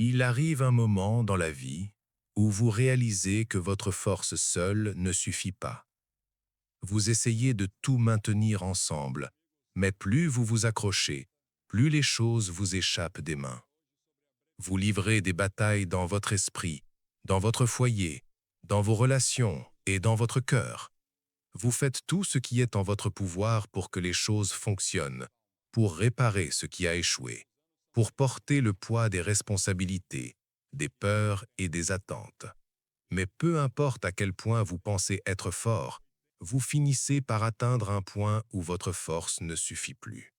Il arrive un moment dans la vie où vous réalisez que votre force seule ne suffit pas. Vous essayez de tout maintenir ensemble, mais plus vous vous accrochez, plus les choses vous échappent des mains. Vous livrez des batailles dans votre esprit, dans votre foyer, dans vos relations et dans votre cœur. Vous faites tout ce qui est en votre pouvoir pour que les choses fonctionnent, pour réparer ce qui a échoué, pour porter le poids des responsabilités, des peurs et des attentes. Mais peu importe à quel point vous pensez être fort, vous finissez par atteindre un point où votre force ne suffit plus.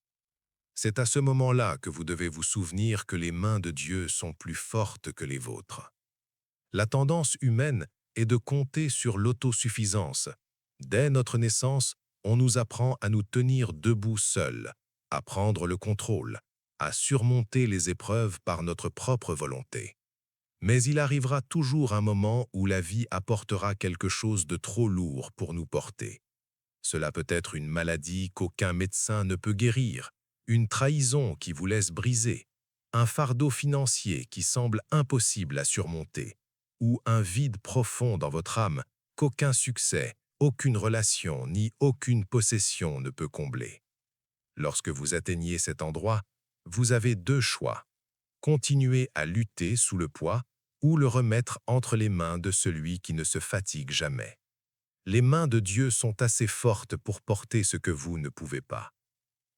C'est à ce moment-là que vous devez vous souvenir que les mains de Dieu sont plus fortes que les vôtres. La tendance humaine est de compter sur l'autosuffisance. Dès notre naissance, on nous apprend à nous tenir debout seuls, à prendre le contrôle, à surmonter les épreuves par notre propre volonté. Mais il arrivera toujours un moment où la vie apportera quelque chose de trop lourd pour nous porter. Cela peut être une maladie qu'aucun médecin ne peut guérir, une trahison qui vous laisse briser, un fardeau financier qui semble impossible à surmonter, ou un vide profond dans votre âme qu'aucun succès, aucune relation ni aucune possession ne peut combler. Lorsque vous atteignez cet endroit, vous avez deux choix: continuer à lutter sous le poids ou le remettre entre les mains de celui qui ne se fatigue jamais. Les mains de Dieu sont assez fortes pour porter ce que vous ne pouvez pas.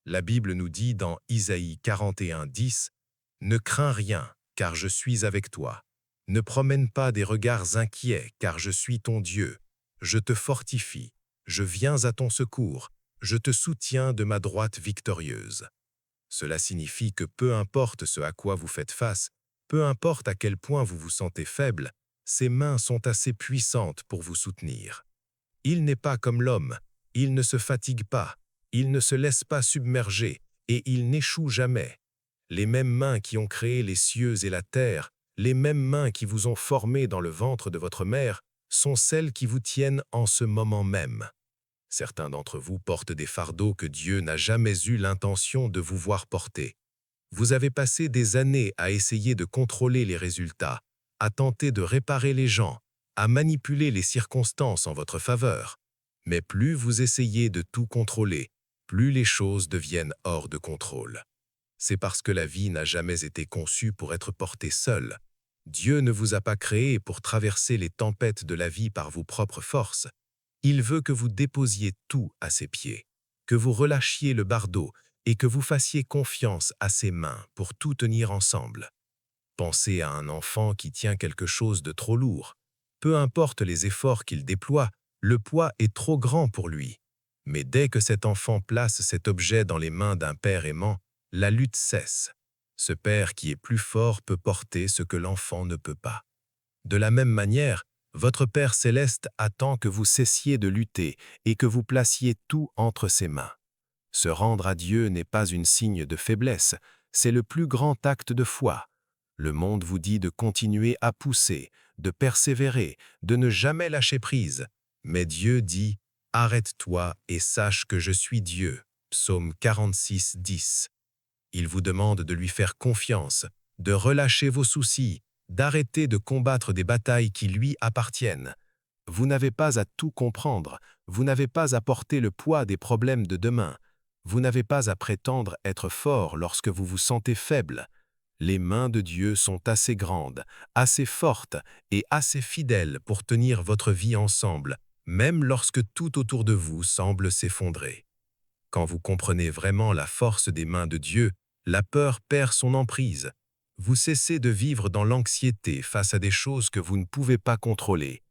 La Bible nous dit dans Isaïe 41:10 « Ne crains rien, car je suis avec toi. Ne promène pas des regards inquiets, car je suis ton Dieu. Je te fortifie, je viens à ton secours, je te soutiens de ma droite victorieuse. » Cela signifie que peu importe ce à quoi vous faites face, peu importe à quel point vous vous sentez faible, ces mains sont assez puissantes pour vous soutenir. Il n'est pas comme l'homme, il ne se fatigue pas, il ne se laisse pas submerger et il n'échoue jamais. Les mêmes mains qui ont créé les cieux et la terre, les mêmes mains qui vous ont formé dans le ventre de votre mère, sont celles qui vous tiennent en ce moment même. Certains d'entre vous portent des fardeaux que Dieu n'a jamais eu l'intention de vous voir porter. Vous avez passé des années à essayer de contrôler les résultats, à tenter de réparer les gens, à manipuler les circonstances en votre faveur. Mais plus vous essayez de tout contrôler, plus les choses deviennent hors de contrôle. C'est parce que la vie n'a jamais été conçue pour être portée seule. Dieu ne vous a pas créé pour traverser les tempêtes de la vie par vos propres forces. Il veut que vous déposiez tout à ses pieds, que vous relâchiez le bardeau et que vous fassiez confiance à ses mains pour tout tenir ensemble. Pensez à un enfant qui tient quelque chose de trop lourd. Peu importe les efforts qu'il déploie, le poids est trop grand pour lui. Mais dès que cet enfant place cet objet dans les mains d'un père aimant, la lutte cesse. Ce père qui est plus fort peut porter ce que l'enfant ne peut pas. De la même manière, votre Père céleste attend que vous cessiez de lutter et que vous placiez tout entre ses mains. Se rendre à Dieu n'est pas un signe de faiblesse, c'est le plus grand acte de foi. Le monde vous dit de continuer à pousser, de persévérer, de ne jamais lâcher prise. Mais Dieu dit « Arrête-toi et sache que je suis Dieu » Psaume 46:10. Il vous demande de lui faire confiance, de relâcher vos soucis, d'arrêter de combattre des batailles qui lui appartiennent. Vous n'avez pas à tout comprendre, vous n'avez pas à porter le poids des problèmes de demain. Vous n'avez pas à prétendre être fort lorsque vous vous sentez faible. Les mains de Dieu sont assez grandes, assez fortes et assez fidèles pour tenir votre vie ensemble, même lorsque tout autour de vous semble s'effondrer. Quand vous comprenez vraiment la force des mains de Dieu, la peur perd son emprise. Vous cessez de vivre dans l'anxiété face à des choses que vous ne pouvez pas contrôler.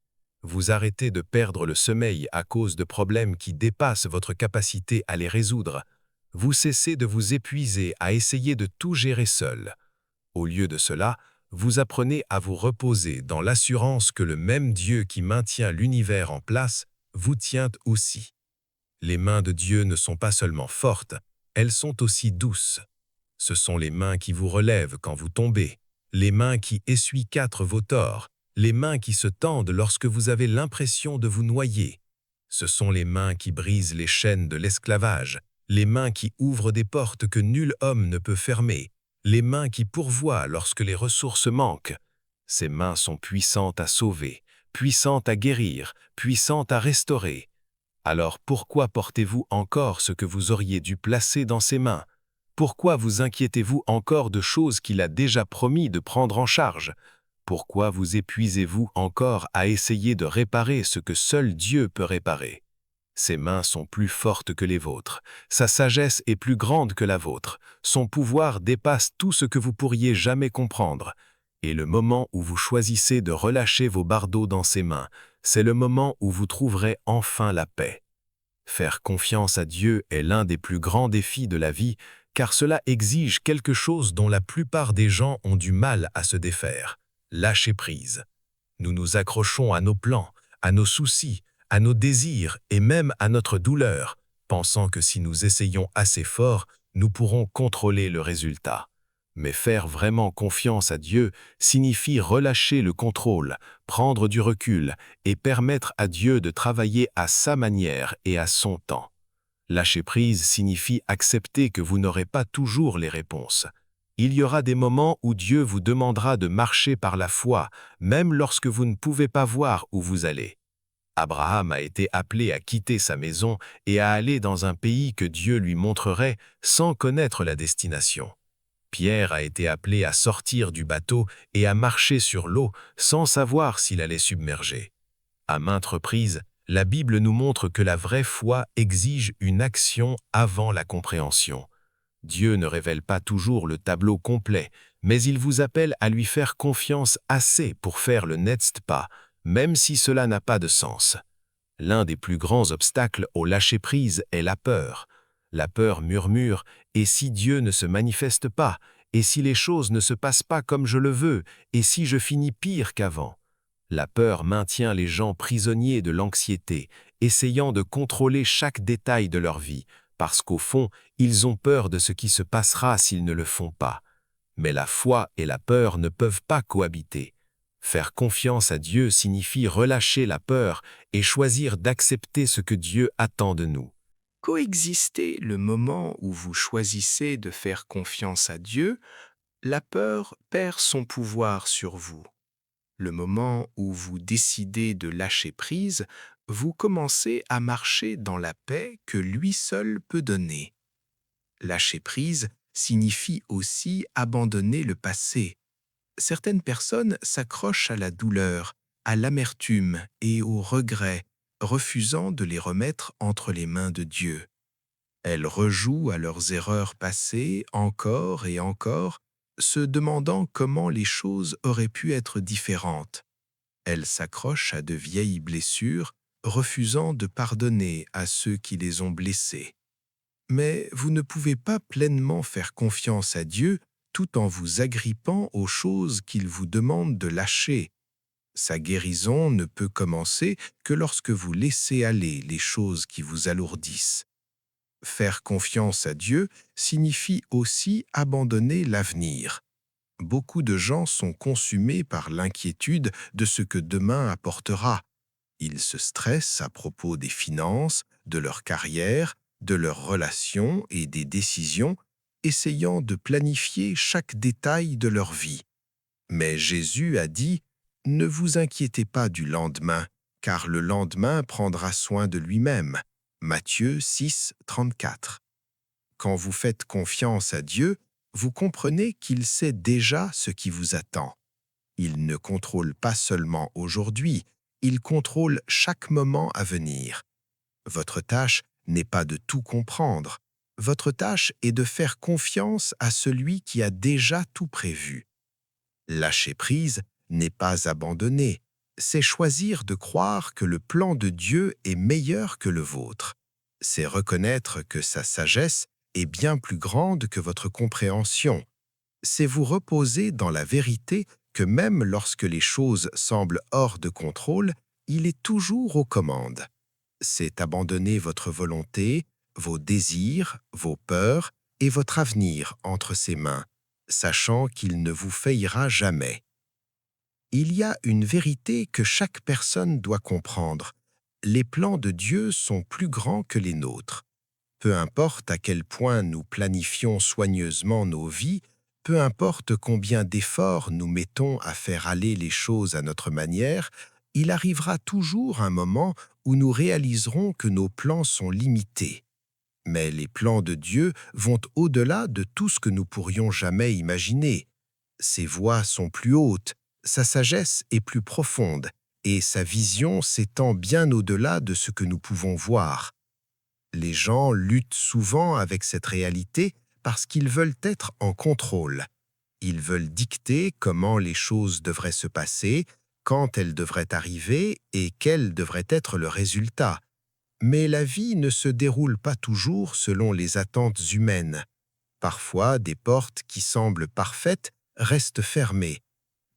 Vous arrêtez de perdre le sommeil à cause de problèmes qui dépassent votre capacité à les résoudre. Vous cessez de vous épuiser à essayer de tout gérer seul. Au lieu de cela, vous apprenez à vous reposer dans l'assurance que le même Dieu qui maintient l'univers en place vous tient aussi. Les mains de Dieu ne sont pas seulement fortes, elles sont aussi douces. Ce sont les mains qui vous relèvent quand vous tombez, les mains qui essuient vos torts, les mains qui se tendent lorsque vous avez l'impression de vous noyer. Ce sont les mains qui brisent les chaînes de l'esclavage, les mains qui ouvrent des portes que nul homme ne peut fermer, les mains qui pourvoient lorsque les ressources manquent. Ces mains sont puissantes à sauver, puissantes à guérir, puissantes à restaurer. Alors pourquoi portez-vous encore ce que vous auriez dû placer dans ses mains? Pourquoi vous inquiétez-vous encore de choses qu'il a déjà promis de prendre en charge? Pourquoi vous épuisez-vous encore à essayer de réparer ce que seul Dieu peut réparer? Ses mains sont plus fortes que les vôtres, sa sagesse est plus grande que la vôtre, son pouvoir dépasse tout ce que vous pourriez jamais comprendre. Et le moment où vous choisissez de relâcher vos bardeaux dans ses mains, c'est le moment où vous trouverez enfin la paix. Faire confiance à Dieu est l'un des plus grands défis de la vie, car cela exige quelque chose dont la plupart des gens ont du mal à se défaire: lâcher prise. Nous nous accrochons à nos plans, à nos soucis, à nos désirs et même à notre douleur, pensant que si nous essayons assez fort, nous pourrons contrôler le résultat. Mais faire vraiment confiance à Dieu signifie relâcher le contrôle, prendre du recul et permettre à Dieu de travailler à sa manière et à son temps. Lâcher prise signifie accepter que vous n'aurez pas toujours les réponses. Il y aura des moments où Dieu vous demandera de marcher par la foi, même lorsque vous ne pouvez pas voir où vous allez. Abraham a été appelé à quitter sa maison et à aller dans un pays que Dieu lui montrerait sans connaître la destination. Pierre a été appelé à sortir du bateau et à marcher sur l'eau sans savoir s'il allait submerger. À maintes reprises, la Bible nous montre que la vraie foi exige une action avant la compréhension. Dieu ne révèle pas toujours le tableau complet, mais il vous appelle à lui faire confiance assez pour faire le next pas, même si cela n'a pas de sens. L'un des plus grands obstacles au lâcher-prise est la peur. La peur murmure: et si Dieu ne se manifeste pas? Et si les choses ne se passent pas comme je le veux? Et si je finis pire qu'avant? La peur maintient les gens prisonniers de l'anxiété, essayant de contrôler chaque détail de leur vie, parce qu'au fond, ils ont peur de ce qui se passera s'ils ne le font pas. Mais la foi et la peur ne peuvent pas cohabiter. Faire confiance à Dieu signifie relâcher la peur et choisir d'accepter ce que Dieu attend de nous. Coexister le moment où vous choisissez de faire confiance à Dieu, la peur perd son pouvoir sur vous. Le moment où vous décidez de lâcher prise, vous commencez à marcher dans la paix que lui seul peut donner. Lâcher prise signifie aussi abandonner le passé. Certaines personnes s'accrochent à la douleur, à l'amertume et au regret, refusant de les remettre entre les mains de Dieu. Elles rejouent à leurs erreurs passées encore et encore, se demandant comment les choses auraient pu être différentes. Elles s'accrochent à de vieilles blessures, refusant de pardonner à ceux qui les ont blessées. Mais vous ne pouvez pas pleinement faire confiance à Dieu tout en vous agrippant aux choses qu'il vous demande de lâcher. Sa guérison ne peut commencer que lorsque vous laissez aller les choses qui vous alourdissent. Faire confiance à Dieu signifie aussi abandonner l'avenir. Beaucoup de gens sont consumés par l'inquiétude de ce que demain apportera. Ils se stressent à propos des finances, de leur carrière, de leurs relations et des décisions, essayant de planifier chaque détail de leur vie. Mais Jésus a dit: « Ne vous inquiétez pas du lendemain, car le lendemain prendra soin de lui-même. » Matthieu 6, 34. Quand vous faites confiance à Dieu, vous comprenez qu'il sait déjà ce qui vous attend. Il ne contrôle pas seulement aujourd'hui, il contrôle chaque moment à venir. Votre tâche n'est pas de tout comprendre. Votre tâche est de faire confiance à celui qui a déjà tout prévu. Lâcher prise n'est pas abandonner, c'est choisir de croire que le plan de Dieu est meilleur que le vôtre. C'est reconnaître que sa sagesse est bien plus grande que votre compréhension. C'est vous reposer dans la vérité que même lorsque les choses semblent hors de contrôle, il est toujours aux commandes. C'est abandonner votre volonté, vos désirs, vos peurs et votre avenir entre ses mains, sachant qu'il ne vous faillira jamais. Il y a une vérité que chaque personne doit comprendre. Les plans de Dieu sont plus grands que les nôtres. Peu importe à quel point nous planifions soigneusement nos vies, Peu importe combien d'efforts nous mettons à faire aller les choses à notre manière, il arrivera toujours un moment où nous réaliserons que nos plans sont limités. Mais les plans de Dieu vont au-delà de tout ce que nous pourrions jamais imaginer. Ses voies sont plus hautes, sa sagesse est plus profonde, et sa vision s'étend bien au-delà de ce que nous pouvons voir. Les gens luttent souvent avec cette réalité parce qu'ils veulent être en contrôle. Ils veulent dicter comment les choses devraient se passer, quand elles devraient arriver et quel devrait être le résultat. Mais la vie ne se déroule pas toujours selon les attentes humaines. Parfois, des portes qui semblent parfaites restent fermées.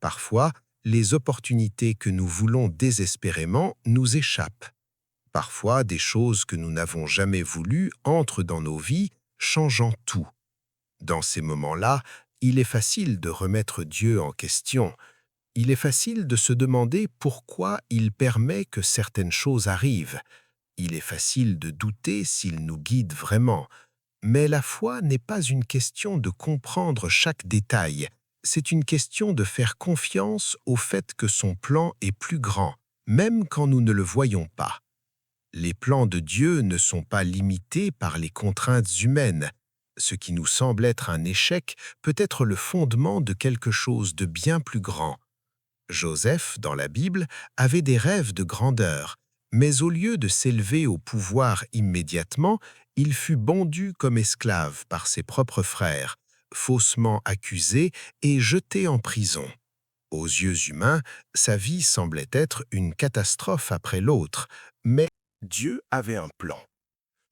Parfois, les opportunités que nous voulons désespérément nous échappent. Parfois, des choses que nous n'avons jamais voulues entrent dans nos vies, changeant tout. Dans ces moments-là, il est facile de remettre Dieu en question. Il est facile de se demander pourquoi il permet que certaines choses arrivent. Il est facile de douter s'il nous guide vraiment. Mais la foi n'est pas une question de comprendre chaque détail. C'est une question de faire confiance au fait que son plan est plus grand, même quand nous ne le voyons pas. Les plans de Dieu ne sont pas limités par les contraintes humaines. Ce qui nous semble être un échec peut être le fondement de quelque chose de bien plus grand. Joseph, dans la Bible, avait des rêves de grandeur, mais au lieu de s'élever au pouvoir immédiatement, il fut vendu comme esclave par ses propres frères, faussement accusé et jeté en prison. Aux yeux humains, sa vie semblait être une catastrophe après l'autre, mais Dieu avait un plan.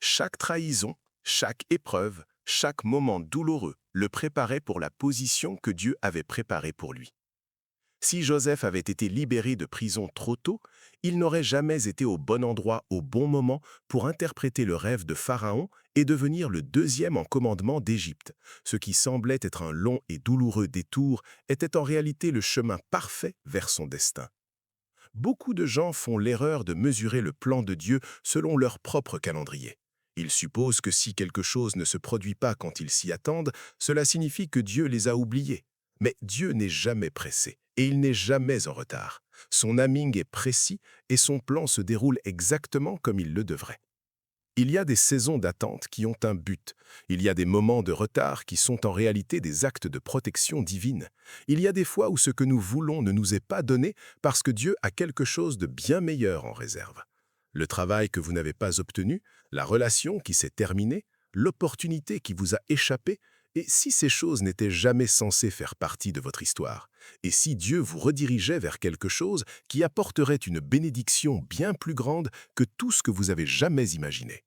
Chaque trahison, chaque épreuve, chaque moment douloureux le préparait pour la position que Dieu avait préparée pour lui. Si Joseph avait été libéré de prison trop tôt, il n'aurait jamais été au bon endroit au bon moment pour interpréter le rêve de Pharaon et devenir le deuxième en commandement d'Égypte. Ce qui semblait être un long et douloureux détour était en réalité le chemin parfait vers son destin. Beaucoup de gens font l'erreur de mesurer le plan de Dieu selon leur propre calendrier. Ils supposent que si quelque chose ne se produit pas quand ils s'y attendent, cela signifie que Dieu les a oubliés. Mais Dieu n'est jamais pressé et il n'est jamais en retard. Son timing est précis et son plan se déroule exactement comme il le devrait. Il y a des saisons d'attente qui ont un but. Il y a des moments de retard qui sont en réalité des actes de protection divine. Il y a des fois où ce que nous voulons ne nous est pas donné parce que Dieu a quelque chose de bien meilleur en réserve. Le travail que vous n'avez pas obtenu, la relation qui s'est terminée, l'opportunité qui vous a échappé, et si ces choses n'étaient jamais censées faire partie de votre histoire, et si Dieu vous redirigeait vers quelque chose qui apporterait une bénédiction bien plus grande que tout ce que vous avez jamais imaginé.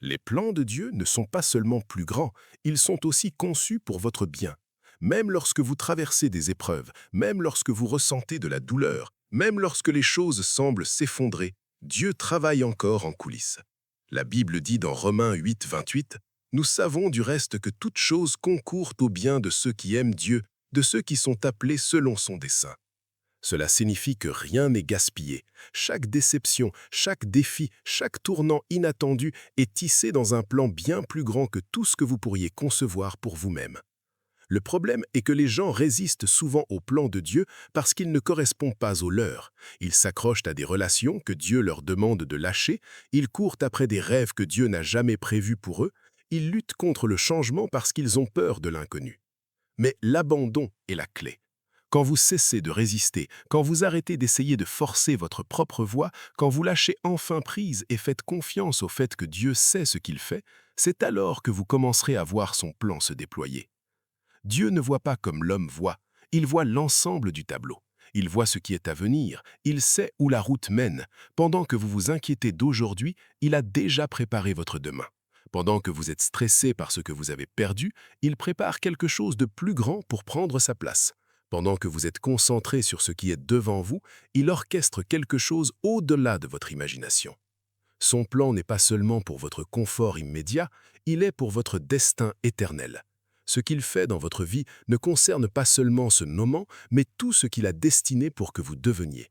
Les plans de Dieu ne sont pas seulement plus grands, ils sont aussi conçus pour votre bien. Même lorsque vous traversez des épreuves, même lorsque vous ressentez de la douleur, même lorsque les choses semblent s'effondrer, Dieu travaille encore en coulisses. La Bible dit dans Romains 8, 28, « Nous savons du reste que toute chose concourt au bien de ceux qui aiment Dieu, de ceux qui sont appelés selon son dessein. » Cela signifie que rien n'est gaspillé. Chaque déception, chaque défi, chaque tournant inattendu est tissé dans un plan bien plus grand que tout ce que vous pourriez concevoir pour vous-même. Le problème est que les gens résistent souvent au plan de Dieu parce qu'il ne correspond pas au leur. Ils s'accrochent à des relations que Dieu leur demande de lâcher, ils courent après des rêves que Dieu n'a jamais prévus pour eux, ils luttent contre le changement parce qu'ils ont peur de l'inconnu. Mais l'abandon est la clé. Quand vous cessez de résister, quand vous arrêtez d'essayer de forcer votre propre voie, quand vous lâchez enfin prise et faites confiance au fait que Dieu sait ce qu'il fait, c'est alors que vous commencerez à voir son plan se déployer. Dieu ne voit pas comme l'homme voit, il voit l'ensemble du tableau. Il voit ce qui est à venir, il sait où la route mène. Pendant que vous vous inquiétez d'aujourd'hui, il a déjà préparé votre demain. Pendant que vous êtes stressé par ce que vous avez perdu, il prépare quelque chose de plus grand pour prendre sa place. Pendant que vous êtes concentré sur ce qui est devant vous, il orchestre quelque chose au-delà de votre imagination. Son plan n'est pas seulement pour votre confort immédiat, il est pour votre destin éternel. Ce qu'il fait dans votre vie ne concerne pas seulement ce moment, mais tout ce qu'il a destiné pour que vous deveniez.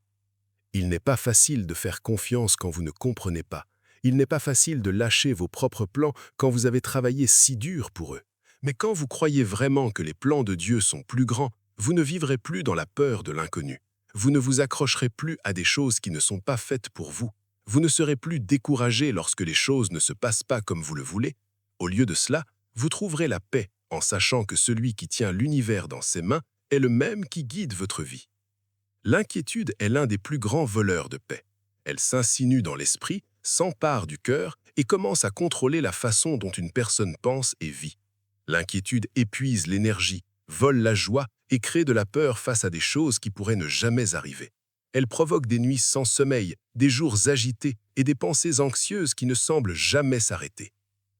Il n'est pas facile de faire confiance quand vous ne comprenez pas. Il n'est pas facile de lâcher vos propres plans quand vous avez travaillé si dur pour eux. Mais quand vous croyez vraiment que les plans de Dieu sont plus grands, vous ne vivrez plus dans la peur de l'inconnu. Vous ne vous accrocherez plus à des choses qui ne sont pas faites pour vous. Vous ne serez plus découragé lorsque les choses ne se passent pas comme vous le voulez. Au lieu de cela, vous trouverez la paix en sachant que celui qui tient l'univers dans ses mains est le même qui guide votre vie. L'inquiétude est l'un des plus grands voleurs de paix. Elle s'insinue dans l'esprit, s'empare du cœur et commence à contrôler la façon dont une personne pense et vit. L'inquiétude épuise l'énergie, vole la joie et crée de la peur face à des choses qui pourraient ne jamais arriver. Elle provoque des nuits sans sommeil, des jours agités et des pensées anxieuses qui ne semblent jamais s'arrêter.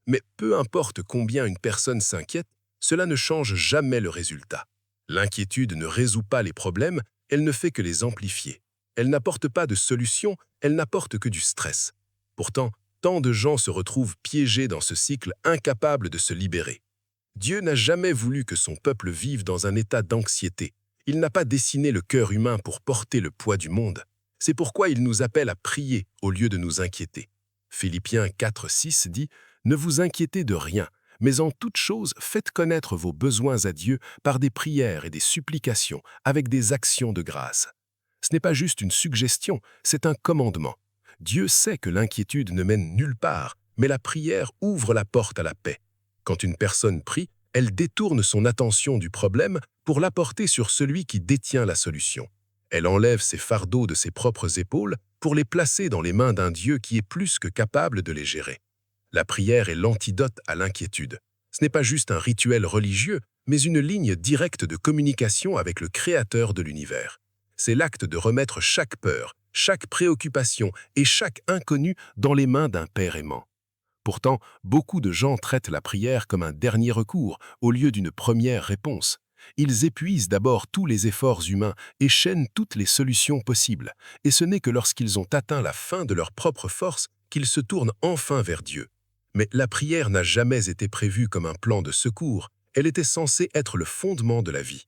Mais peu importe combien une personne s'inquiète, cela ne change jamais le résultat. L'inquiétude ne résout pas les problèmes, elle ne fait que les amplifier. Elle n'apporte pas de solution, elle n'apporte que du stress. Pourtant, tant de gens se retrouvent piégés dans ce cycle, incapables de se libérer. Dieu n'a jamais voulu que son peuple vive dans un état d'anxiété. Il n'a pas dessiné le cœur humain pour porter le poids du monde. C'est pourquoi il nous appelle à prier au lieu de nous inquiéter. Philippiens 4:6 dit « Ne vous inquiétez de rien, mais en toute chose faites connaître vos besoins à Dieu par des prières et des supplications avec des actions de grâce. » Ce n'est pas juste une suggestion, c'est un commandement. Dieu sait que l'inquiétude ne mène nulle part, mais la prière ouvre la porte à la paix. Quand une personne prie, elle détourne son attention du problème pour la porter sur celui qui détient la solution. Elle enlève ses fardeaux de ses propres épaules pour les placer dans les mains d'un Dieu qui est plus que capable de les gérer. La prière est l'antidote à l'inquiétude. Ce n'est pas juste un rituel religieux, mais une ligne directe de communication avec le Créateur de l'univers. C'est l'acte de remettre chaque peur, chaque préoccupation et chaque inconnu dans les mains d'un Père aimant. Pourtant, beaucoup de gens traitent la prière comme un dernier recours au lieu d'une première réponse. Ils épuisent d'abord tous les efforts humains et chaînent toutes les solutions possibles. Et ce n'est que lorsqu'ils ont atteint la fin de leur propre force qu'ils se tournent enfin vers Dieu. Mais la prière n'a jamais été prévue comme un plan de secours, elle était censée être le fondement de la vie.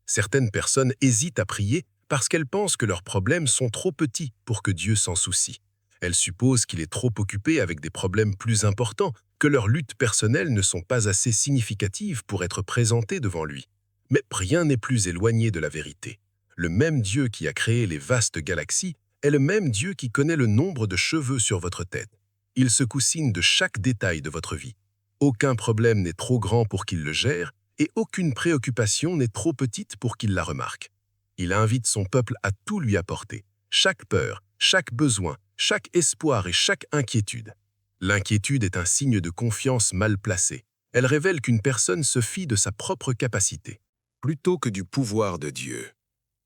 Certaines personnes hésitent à prier parce qu'elles pensent que leurs problèmes sont trop petits pour que Dieu s'en soucie. Elles supposent qu'il est trop occupé avec des problèmes plus importants, que leurs luttes personnelles ne sont pas assez significatives pour être présentées devant lui. Mais rien n'est plus éloigné de la vérité. Le même Dieu qui a créé les vastes galaxies est le même Dieu qui connaît le nombre de cheveux sur votre tête. Il se coussine de chaque détail de votre vie. Aucun problème n'est trop grand pour qu'il le gère et aucune préoccupation n'est trop petite pour qu'il la remarque. Il invite son peuple à tout lui apporter, chaque peur, chaque besoin, chaque espoir et chaque inquiétude. L'inquiétude est un signe de confiance mal placée. Elle révèle qu'une personne se fie de sa propre capacité, plutôt que du pouvoir de Dieu.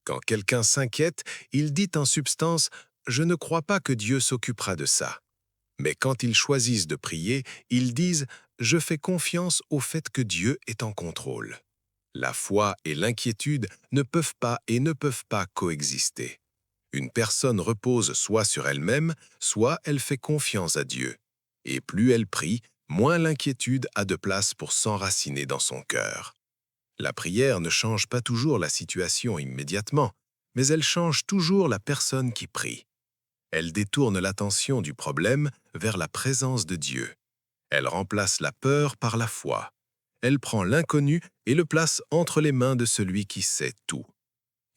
Quand quelqu'un s'inquiète, il dit en substance « Je ne crois pas que Dieu s'occupera de ça ». Mais quand ils choisissent de prier, ils disent « Je fais confiance au fait que Dieu est en contrôle ». La foi et l'inquiétude ne peuvent pas coexister. Une personne repose soit sur elle-même, soit elle fait confiance à Dieu. Et plus elle prie, moins l'inquiétude a de place pour s'enraciner dans son cœur. La prière ne change pas toujours la situation immédiatement, mais elle change toujours la personne qui prie. Elle détourne l'attention du problème vers la présence de Dieu. Elle remplace la peur par la foi. Elle prend l'inconnu et le place entre les mains de celui qui sait tout.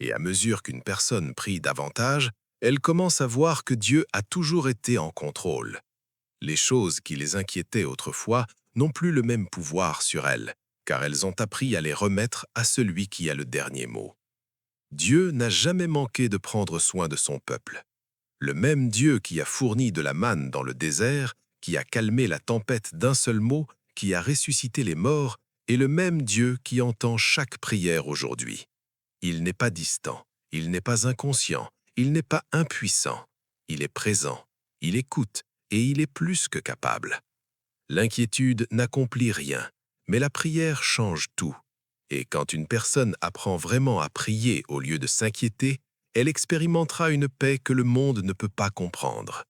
Et à mesure qu'une personne prie davantage, elle commence à voir que Dieu a toujours été en contrôle. Les choses qui les inquiétaient autrefois n'ont plus le même pouvoir sur elles, car elles ont appris à les remettre à celui qui a le dernier mot. Dieu n'a jamais manqué de prendre soin de son peuple. Le même Dieu qui a fourni de la manne dans le désert, qui a calmé la tempête d'un seul mot, qui a ressuscité les morts, est le même Dieu qui entend chaque prière aujourd'hui. Il n'est pas distant, il n'est pas inconscient, il n'est pas impuissant. Il est présent, il écoute et il est plus que capable. L'inquiétude n'accomplit rien, mais la prière change tout. Et quand une personne apprend vraiment à prier au lieu de s'inquiéter, elle expérimentera une paix que le monde ne peut pas comprendre.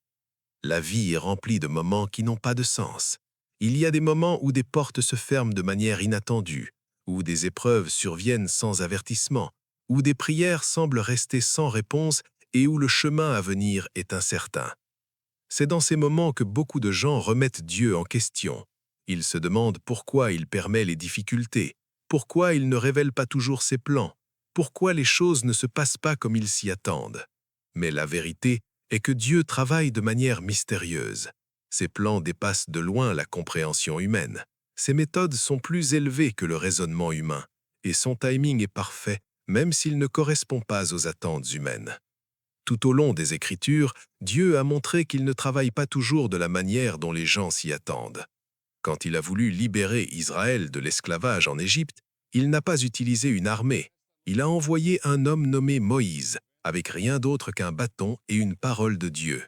La vie est remplie de moments qui n'ont pas de sens. Il y a des moments où des portes se ferment de manière inattendue, où des épreuves surviennent sans avertissement, où des prières semblent rester sans réponse et où le chemin à venir est incertain. C'est dans ces moments que beaucoup de gens remettent Dieu en question. Il se demande pourquoi il permet les difficultés, pourquoi il ne révèle pas toujours ses plans, pourquoi les choses ne se passent pas comme ils s'y attendent. Mais la vérité est que Dieu travaille de manière mystérieuse. Ses plans dépassent de loin la compréhension humaine. Ses méthodes sont plus élevées que le raisonnement humain, et son timing est parfait, même s'il ne correspond pas aux attentes humaines. Tout au long des Écritures, Dieu a montré qu'il ne travaille pas toujours de la manière dont les gens s'y attendent. Quand il a voulu libérer Israël de l'esclavage en Égypte, il n'a pas utilisé une armée. Il a envoyé un homme nommé Moïse, avec rien d'autre qu'un bâton et une parole de Dieu.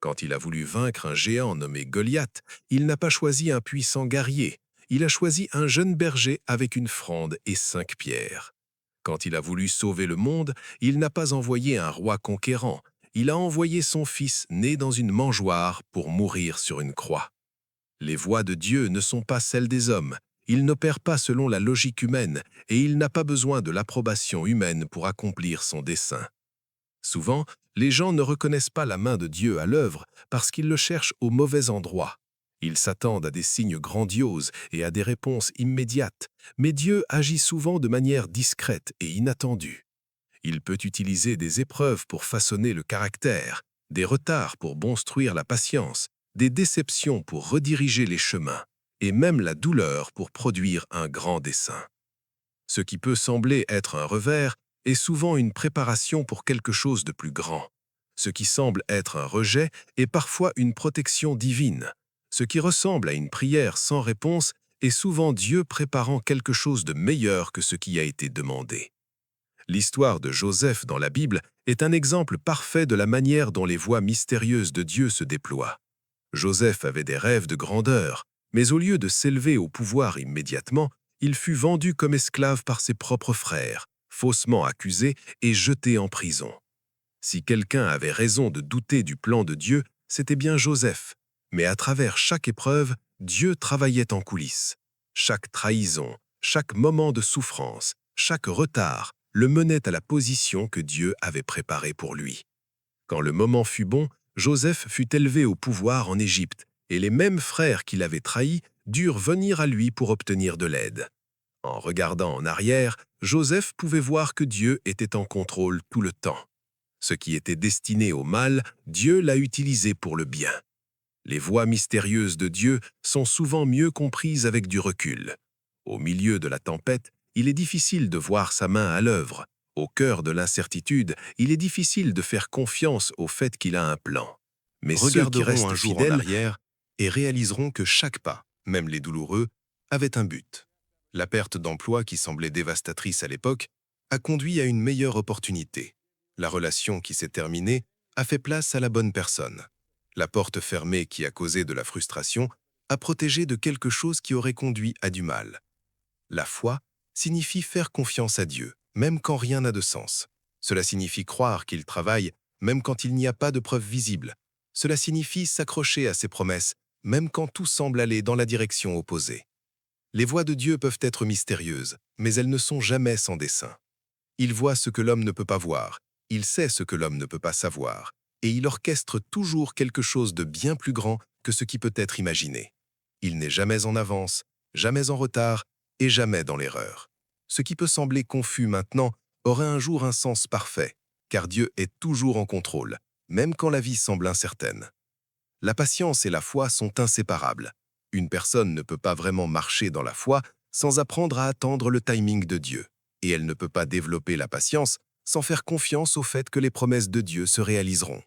Quand il a voulu vaincre un géant nommé Goliath, il n'a pas choisi un puissant guerrier. Il a choisi un jeune berger avec une fronde et 5 pierres. Quand il a voulu sauver le monde, il n'a pas envoyé un roi conquérant. Il a envoyé son fils né dans une mangeoire pour mourir sur une croix. Les voies de Dieu ne sont pas celles des hommes. Il n'opère pas selon la logique humaine et il n'a pas besoin de l'approbation humaine pour accomplir son dessein. Souvent, les gens ne reconnaissent pas la main de Dieu à l'œuvre parce qu'ils le cherchent au mauvais endroit. Ils s'attendent à des signes grandioses et à des réponses immédiates, mais Dieu agit souvent de manière discrète et inattendue. Il peut utiliser des épreuves pour façonner le caractère, des retards pour construire la patience, des déceptions pour rediriger les chemins, et même la douleur pour produire un grand dessein. Ce qui peut sembler être un revers est souvent une préparation pour quelque chose de plus grand. Ce qui semble être un rejet est parfois une protection divine. Ce qui ressemble à une prière sans réponse est souvent Dieu préparant quelque chose de meilleur que ce qui a été demandé. L'histoire de Joseph dans la Bible est un exemple parfait de la manière dont les voies mystérieuses de Dieu se déploient. Joseph avait des rêves de grandeur, mais au lieu de s'élever au pouvoir immédiatement, il fut vendu comme esclave par ses propres frères, faussement accusé et jeté en prison. Si quelqu'un avait raison de douter du plan de Dieu, c'était bien Joseph. Mais à travers chaque épreuve, Dieu travaillait en coulisses. Chaque trahison, chaque moment de souffrance, chaque retard le menait à la position que Dieu avait préparée pour lui. Quand le moment fut bon, Joseph fut élevé au pouvoir en Égypte, et les mêmes frères qui l'avaient trahi durent venir à lui pour obtenir de l'aide. En regardant en arrière, Joseph pouvait voir que Dieu était en contrôle tout le temps. Ce qui était destiné au mal, Dieu l'a utilisé pour le bien. Les voies mystérieuses de Dieu sont souvent mieux comprises avec du recul. Au milieu de la tempête, il est difficile de voir sa main à l'œuvre. Au cœur de l'incertitude, il est difficile de faire confiance au fait qu'il a un plan. Mais ceux qui restent un jour en fidèles arrière et réaliseront que chaque pas, même les douloureux, avait un but. La perte d'emploi qui semblait dévastatrice à l'époque a conduit à une meilleure opportunité. La relation qui s'est terminée a fait place à la bonne personne. La porte fermée qui a causé de la frustration a protégé de quelque chose qui aurait conduit à du mal. La foi signifie faire confiance à Dieu, même quand rien n'a de sens. Cela signifie croire qu'il travaille, même quand il n'y a pas de preuves visibles. Cela signifie s'accrocher à ses promesses, même quand tout semble aller dans la direction opposée. Les voies de Dieu peuvent être mystérieuses, mais elles ne sont jamais sans dessein. Il voit ce que l'homme ne peut pas voir, il sait ce que l'homme ne peut pas savoir, et il orchestre toujours quelque chose de bien plus grand que ce qui peut être imaginé. Il n'est jamais en avance, jamais en retard et jamais dans l'erreur. Ce qui peut sembler confus maintenant aurait un jour un sens parfait, car Dieu est toujours en contrôle, même quand la vie semble incertaine. La patience et la foi sont inséparables. Une personne ne peut pas vraiment marcher dans la foi sans apprendre à attendre le timing de Dieu, et elle ne peut pas développer la patience sans faire confiance au fait que les promesses de Dieu se réaliseront.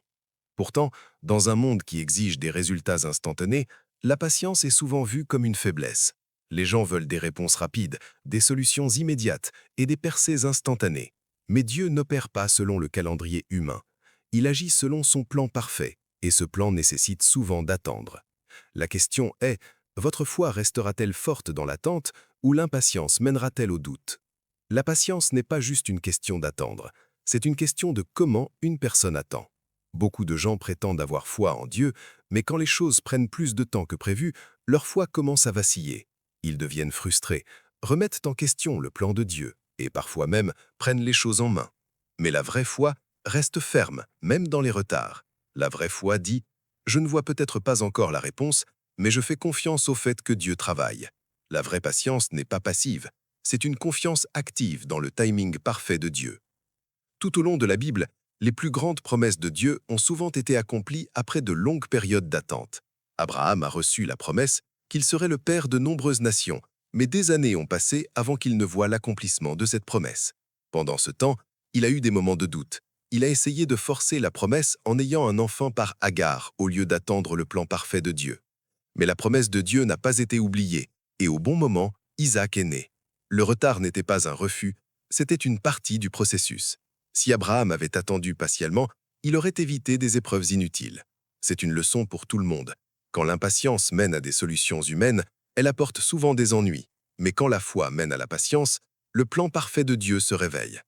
Pourtant, dans un monde qui exige des résultats instantanés, la patience est souvent vue comme une faiblesse. Les gens veulent des réponses rapides, des solutions immédiates et des percées instantanées. Mais Dieu n'opère pas selon le calendrier humain. Il agit selon son plan parfait, et ce plan nécessite souvent d'attendre. La question est, votre foi restera-t-elle forte dans l'attente ou l'impatience mènera-t-elle au doute? La patience n'est pas juste une question d'attendre, c'est une question de comment une personne attend. Beaucoup de gens prétendent avoir foi en Dieu, mais quand les choses prennent plus de temps que prévu, leur foi commence à vaciller. Ils deviennent frustrés, remettent en question le plan de Dieu, et parfois même prennent les choses en main. Mais la vraie foi reste ferme, même dans les retards. La vraie foi dit « Je ne vois peut-être pas encore la réponse, mais je fais confiance au fait que Dieu travaille. La vraie patience n'est pas passive, c'est une confiance active dans le timing parfait de Dieu. Tout au long de la Bible, les plus grandes promesses de Dieu ont souvent été accomplies après de longues périodes d'attente. Abraham a reçu la promesse qu'il serait le père de nombreuses nations, mais des années ont passé avant qu'il ne voie l'accomplissement de cette promesse. Pendant ce temps, il a eu des moments de doute. Il a essayé de forcer la promesse en ayant un enfant par Agar au lieu d'attendre le plan parfait de Dieu. Mais la promesse de Dieu n'a pas été oubliée, et au bon moment, Isaac est né. Le retard n'était pas un refus, c'était une partie du processus. Si Abraham avait attendu patiemment, il aurait évité des épreuves inutiles. C'est une leçon pour tout le monde. Quand l'impatience mène à des solutions humaines, elle apporte souvent des ennuis. Mais quand la foi mène à la patience, le plan parfait de Dieu se réveille.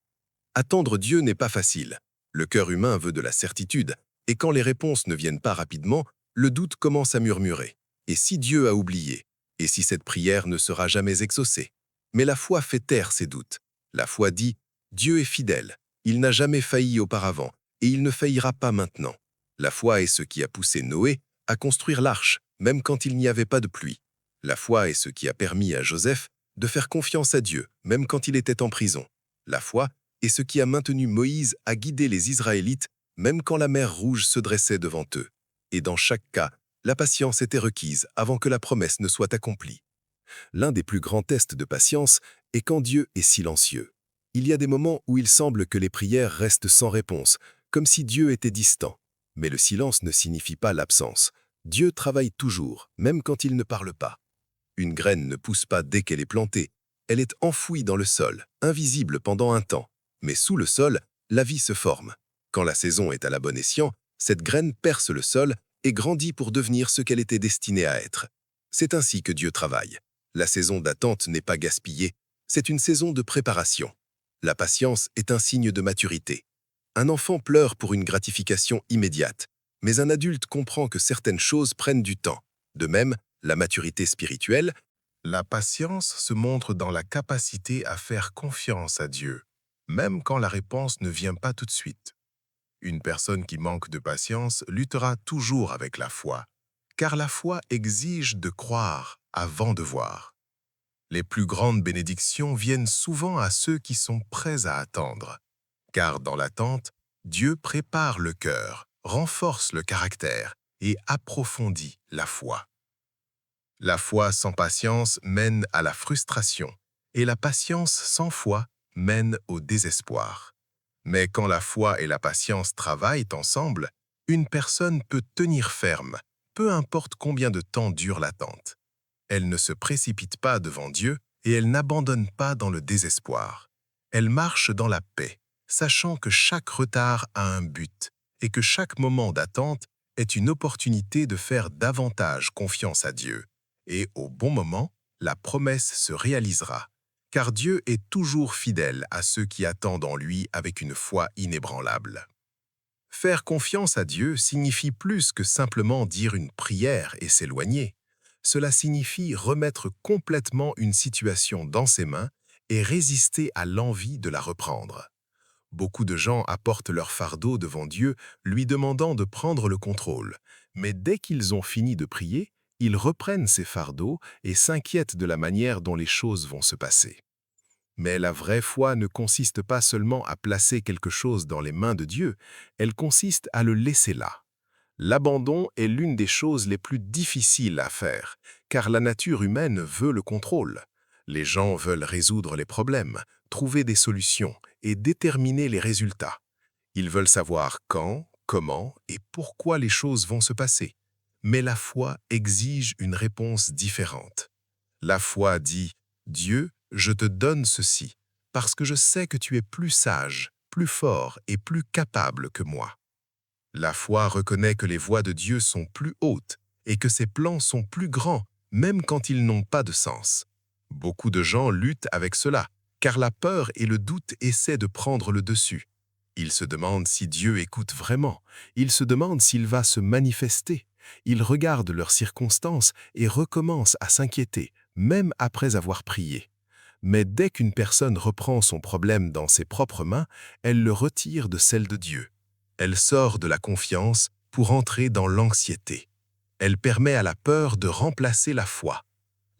Attendre Dieu n'est pas facile. Le cœur humain veut de la certitude, et quand les réponses ne viennent pas rapidement, le doute commence à murmurer. Et si Dieu a oublié? Et si cette prière ne sera jamais exaucée? Mais la foi fait taire ces doutes. La foi dit « Dieu est fidèle, il n'a jamais failli auparavant, et il ne faillira pas maintenant. » La foi est ce qui a poussé Noé à construire l'arche, même quand il n'y avait pas de pluie. La foi est ce qui a permis à Joseph de faire confiance à Dieu, même quand il était en prison. La foi est ce qui a maintenu Moïse à guider les Israélites, même quand la mer Rouge se dressait devant eux. Et dans chaque cas, la patience était requise avant que la promesse ne soit accomplie. L'un des plus grands tests de patience est quand Dieu est silencieux. Il y a des moments où il semble que les prières restent sans réponse, comme si Dieu était distant. Mais le silence ne signifie pas l'absence. Dieu travaille toujours, même quand il ne parle pas. Une graine ne pousse pas dès qu'elle est plantée. Elle est enfouie dans le sol, invisible pendant un temps. Mais sous le sol, la vie se forme. Quand la saison est à la bonne escient, cette graine perce le sol et grandit pour devenir ce qu'elle était destinée à être. C'est ainsi que Dieu travaille. La saison d'attente n'est pas gaspillée, c'est une saison de préparation. La patience est un signe de maturité. Un enfant pleure pour une gratification immédiate, mais un adulte comprend que certaines choses prennent du temps. De même, la maturité spirituelle, La patience se montre dans la capacité à faire confiance à Dieu, même quand la réponse ne vient pas tout de suite. Une personne qui manque de patience luttera toujours avec la foi, car la foi exige de croire avant de voir. Les plus grandes bénédictions viennent souvent à ceux qui sont prêts à attendre, car dans l'attente, Dieu prépare le cœur, renforce le caractère et approfondit la foi. La foi sans patience mène à la frustration, et la patience sans foi mène au désespoir. Mais quand la foi et la patience travaillent ensemble, une personne peut tenir ferme, peu importe combien de temps dure l'attente. Elle ne se précipite pas devant Dieu et elle n'abandonne pas dans le désespoir. Elle marche dans la paix, sachant que chaque retard a un but et que chaque moment d'attente est une opportunité de faire davantage confiance à Dieu. Et au bon moment, la promesse se réalisera, car Dieu est toujours fidèle à ceux qui attendent en lui avec une foi inébranlable. Faire confiance à Dieu signifie plus que simplement dire une prière et s'éloigner. Cela signifie remettre complètement une situation dans ses mains et résister à l'envie de la reprendre. Beaucoup de gens apportent leur fardeau devant Dieu, lui demandant de prendre le contrôle. Mais dès qu'ils ont fini de prier, ils reprennent ces fardeaux et s'inquiètent de la manière dont les choses vont se passer. Mais la vraie foi ne consiste pas seulement à placer quelque chose dans les mains de Dieu, elle consiste à le laisser là. L'abandon est l'une des choses les plus difficiles à faire, car la nature humaine veut le contrôle. Les gens veulent résoudre les problèmes, trouver des solutions et déterminer les résultats. Ils veulent savoir quand, comment et pourquoi les choses vont se passer. Mais la foi exige une réponse différente. La foi dit « Dieu, je te donne ceci, parce que je sais que tu es plus sage, plus fort et plus capable que moi. » La foi reconnaît que les voies de Dieu sont plus hautes et que ses plans sont plus grands, même quand ils n'ont pas de sens. Beaucoup de gens luttent avec cela, car la peur et le doute essaient de prendre le dessus. Ils se demandent si Dieu écoute vraiment, ils se demandent s'il va se manifester. Ils regardent leurs circonstances et recommencent à s'inquiéter, même après avoir prié. Mais dès qu'une personne reprend son problème dans ses propres mains, elle le retire de celle de Dieu. Elle sort de la confiance pour entrer dans l'anxiété. Elle permet à la peur de remplacer la foi.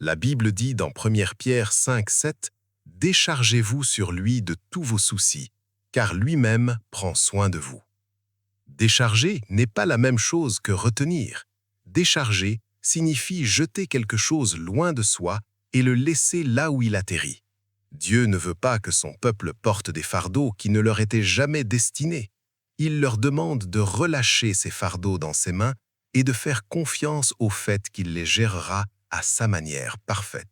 La Bible dit dans 1 Pierre 5, 7, « Déchargez-vous sur lui de tous vos soucis, car lui-même prend soin de vous. » Décharger n'est pas la même chose que retenir. Décharger signifie jeter quelque chose loin de soi et le laisser là où il atterrit. Dieu ne veut pas que son peuple porte des fardeaux qui ne leur étaient jamais destinés. Il leur demande de relâcher ces fardeaux dans ses mains et de faire confiance au fait qu'il les gérera à sa manière parfaite.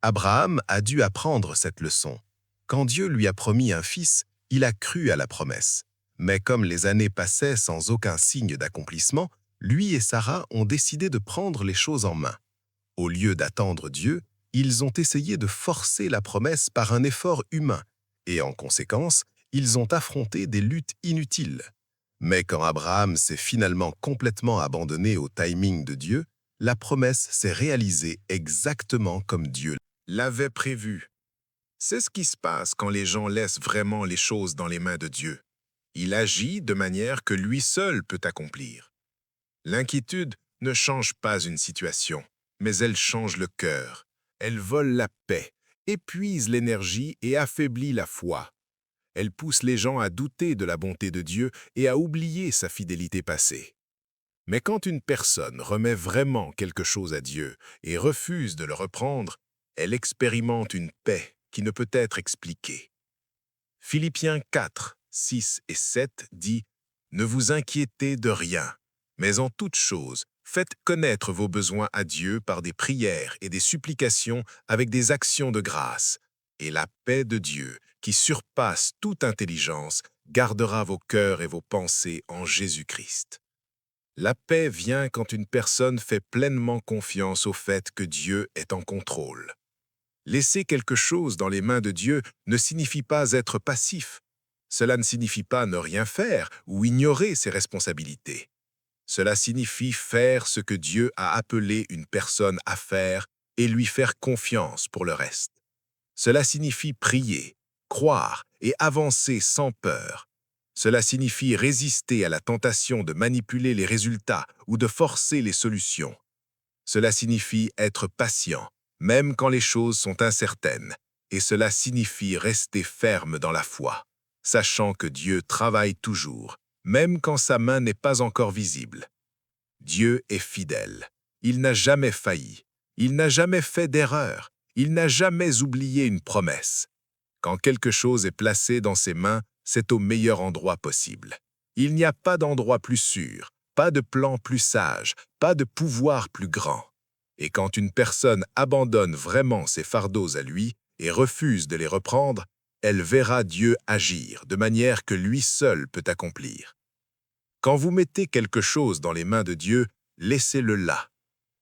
Abraham a dû apprendre cette leçon. Quand Dieu lui a promis un fils, il a cru à la promesse. Mais comme les années passaient sans aucun signe d'accomplissement, lui et Sarah ont décidé de prendre les choses en main. Au lieu d'attendre Dieu, ils ont essayé de forcer la promesse par un effort humain, et en conséquence, ils ont affronté des luttes inutiles. Mais quand Abraham s'est finalement complètement abandonné au timing de Dieu, la promesse s'est réalisée exactement comme Dieu l'avait prévu. C'est ce qui se passe quand les gens laissent vraiment les choses dans les mains de Dieu. Il agit de manière que lui seul peut accomplir. L'inquiétude ne change pas une situation, mais elle change le cœur. Elle vole la paix, épuise l'énergie et affaiblit la foi. Elle pousse les gens à douter de la bonté de Dieu et à oublier sa fidélité passée. Mais quand une personne remet vraiment quelque chose à Dieu et refuse de le reprendre, elle expérimente une paix qui ne peut être expliquée. Philippiens 4, 6 et 7 dit « Ne vous inquiétez de rien, mais en toute chose, faites connaître vos besoins à Dieu par des prières et des supplications avec des actions de grâce. Et la paix de Dieu, qui surpasse toute intelligence, gardera vos cœurs et vos pensées en Jésus-Christ. » La paix vient quand une personne fait pleinement confiance au fait que Dieu est en contrôle. Laisser quelque chose dans les mains de Dieu ne signifie pas être passif. Cela ne signifie pas ne rien faire ou ignorer ses responsabilités. Cela signifie faire ce que Dieu a appelé une personne à faire et lui faire confiance pour le reste. Cela signifie prier, croire et avancer sans peur. Cela signifie résister à la tentation de manipuler les résultats ou de forcer les solutions. Cela signifie être patient, même quand les choses sont incertaines, et cela signifie rester ferme dans la foi, sachant que Dieu travaille toujours, même quand sa main n'est pas encore visible. Dieu est fidèle. Il n'a jamais failli. Il n'a jamais fait d'erreur. Il n'a jamais oublié une promesse. Quand quelque chose est placé dans ses mains, c'est au meilleur endroit possible. Il n'y a pas d'endroit plus sûr, pas de plan plus sage, pas de pouvoir plus grand. Et quand une personne abandonne vraiment ses fardeaux à lui et refuse de les reprendre, elle verra Dieu agir de manière que lui seul peut accomplir. Quand vous mettez quelque chose dans les mains de Dieu, laissez-le là.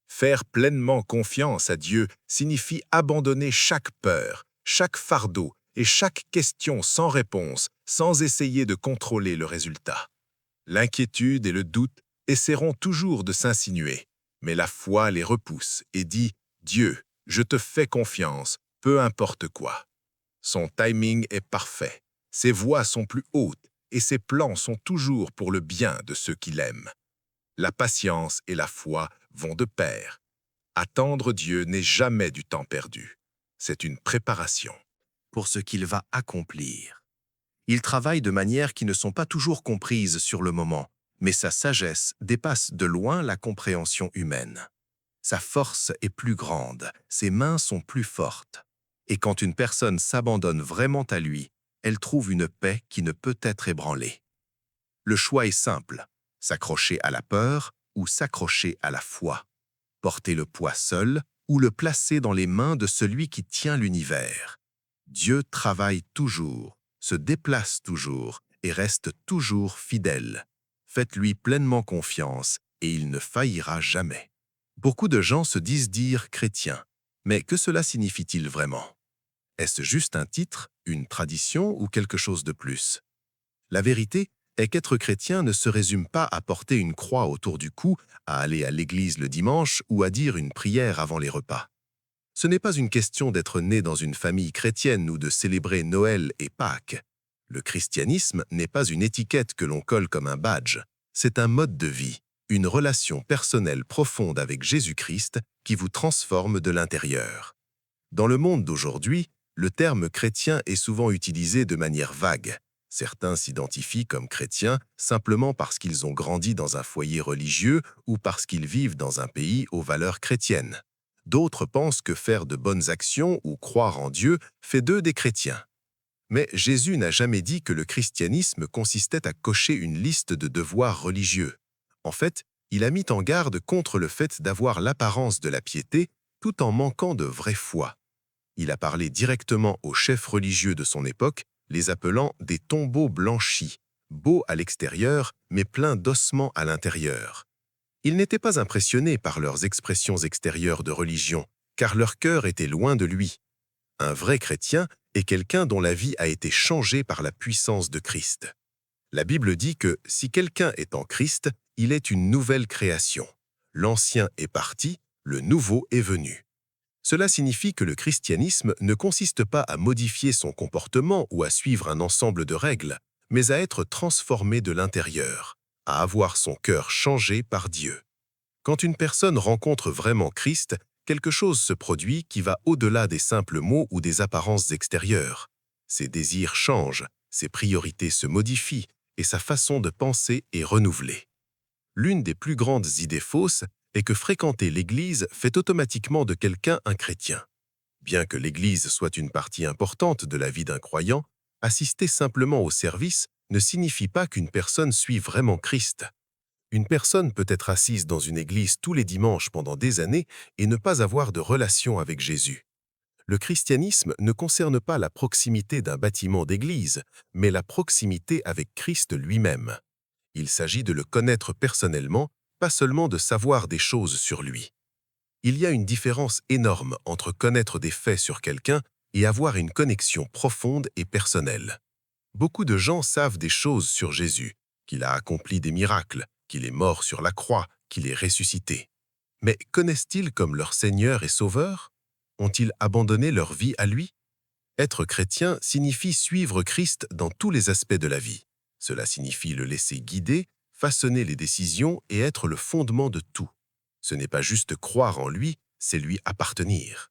Faire pleinement confiance à Dieu signifie abandonner chaque peur, chaque fardeau et chaque question sans réponse, sans essayer de contrôler le résultat. L'inquiétude et le doute essaieront toujours de s'insinuer, mais la foi les repousse et dit « Dieu, je te fais confiance, peu importe quoi. » Son timing est parfait, ses voies sont plus hautes et ses plans sont toujours pour le bien de ceux qui l'aiment. La patience et la foi vont de pair. Attendre Dieu n'est jamais du temps perdu. C'est une préparation pour ce qu'il va accomplir. Il travaille de manières qui ne sont pas toujours comprises sur le moment, mais sa sagesse dépasse de loin la compréhension humaine. Sa force est plus grande, ses mains sont plus fortes. Et quand une personne s'abandonne vraiment à lui, elle trouve une paix qui ne peut être ébranlée. Le choix est simple, s'accrocher à la peur ou s'accrocher à la foi. Porter le poids seul ou le placer dans les mains de celui qui tient l'univers. Dieu travaille toujours, se déplace toujours et reste toujours fidèle. Faites-lui pleinement confiance et il ne faillira jamais. Beaucoup de gens se disent dire chrétiens, mais que cela signifie-t-il vraiment? Est-ce juste un titre, une tradition ou quelque chose de plus? La vérité est qu'être chrétien ne se résume pas à porter une croix autour du cou, à aller à l'église le dimanche ou à dire une prière avant les repas. Ce n'est pas une question d'être né dans une famille chrétienne ou de célébrer Noël et Pâques. Le christianisme n'est pas une étiquette que l'on colle comme un badge, c'est un mode de vie. une relation personnelle profonde avec Jésus-Christ qui vous transforme de l'intérieur. Dans le monde d'aujourd'hui, le terme chrétien est souvent utilisé de manière vague. Certains s'identifient comme chrétiens simplement parce qu'ils ont grandi dans un foyer religieux ou parce qu'ils vivent dans un pays aux valeurs chrétiennes. D'autres pensent que faire de bonnes actions ou croire en Dieu fait d'eux des chrétiens. Mais Jésus n'a jamais dit que le christianisme consistait à cocher une liste de devoirs religieux. En fait, il a mis en garde contre le fait d'avoir l'apparence de la piété tout en manquant de vraie foi. Il a parlé directement aux chefs religieux de son époque, les appelant des tombeaux blanchis, beaux à l'extérieur, mais pleins d'ossements à l'intérieur. Il n'était pas impressionné par leurs expressions extérieures de religion, car leur cœur était loin de lui. Un vrai chrétien est quelqu'un dont la vie a été changée par la puissance de Christ. La Bible dit que si quelqu'un est en Christ, il est une nouvelle création. L'ancien est parti, le nouveau est venu. Cela signifie que le christianisme ne consiste pas à modifier son comportement ou à suivre un ensemble de règles, mais à être transformé de l'intérieur, à avoir son cœur changé par Dieu. Quand une personne rencontre vraiment Christ, quelque chose se produit qui va au-delà des simples mots ou des apparences extérieures. Ses désirs changent, ses priorités se modifient et sa façon de penser est renouvelée. L'une des plus grandes idées fausses est que fréquenter l'Église fait automatiquement de quelqu'un un chrétien. Bien que l'Église soit une partie importante de la vie d'un croyant, assister simplement au service ne signifie pas qu'une personne suit vraiment Christ. Une personne peut être assise dans une église tous les dimanches pendant des années et ne pas avoir de relation avec Jésus. Le christianisme ne concerne pas la proximité d'un bâtiment d'église, mais la proximité avec Christ lui-même. Il s'agit de le connaître personnellement, pas seulement de savoir des choses sur lui. Il y a une différence énorme entre connaître des faits sur quelqu'un et avoir une connexion profonde et personnelle. Beaucoup de gens savent des choses sur Jésus, qu'il a accompli des miracles, qu'il est mort sur la croix, qu'il est ressuscité. Mais connaissent-ils comme leur Seigneur et Sauveur? Ont-ils abandonné leur vie à lui? Être chrétien signifie suivre Christ dans tous les aspects de la vie. Cela signifie le laisser guider, façonner les décisions et être le fondement de tout. Ce n'est pas juste croire en lui, c'est lui appartenir.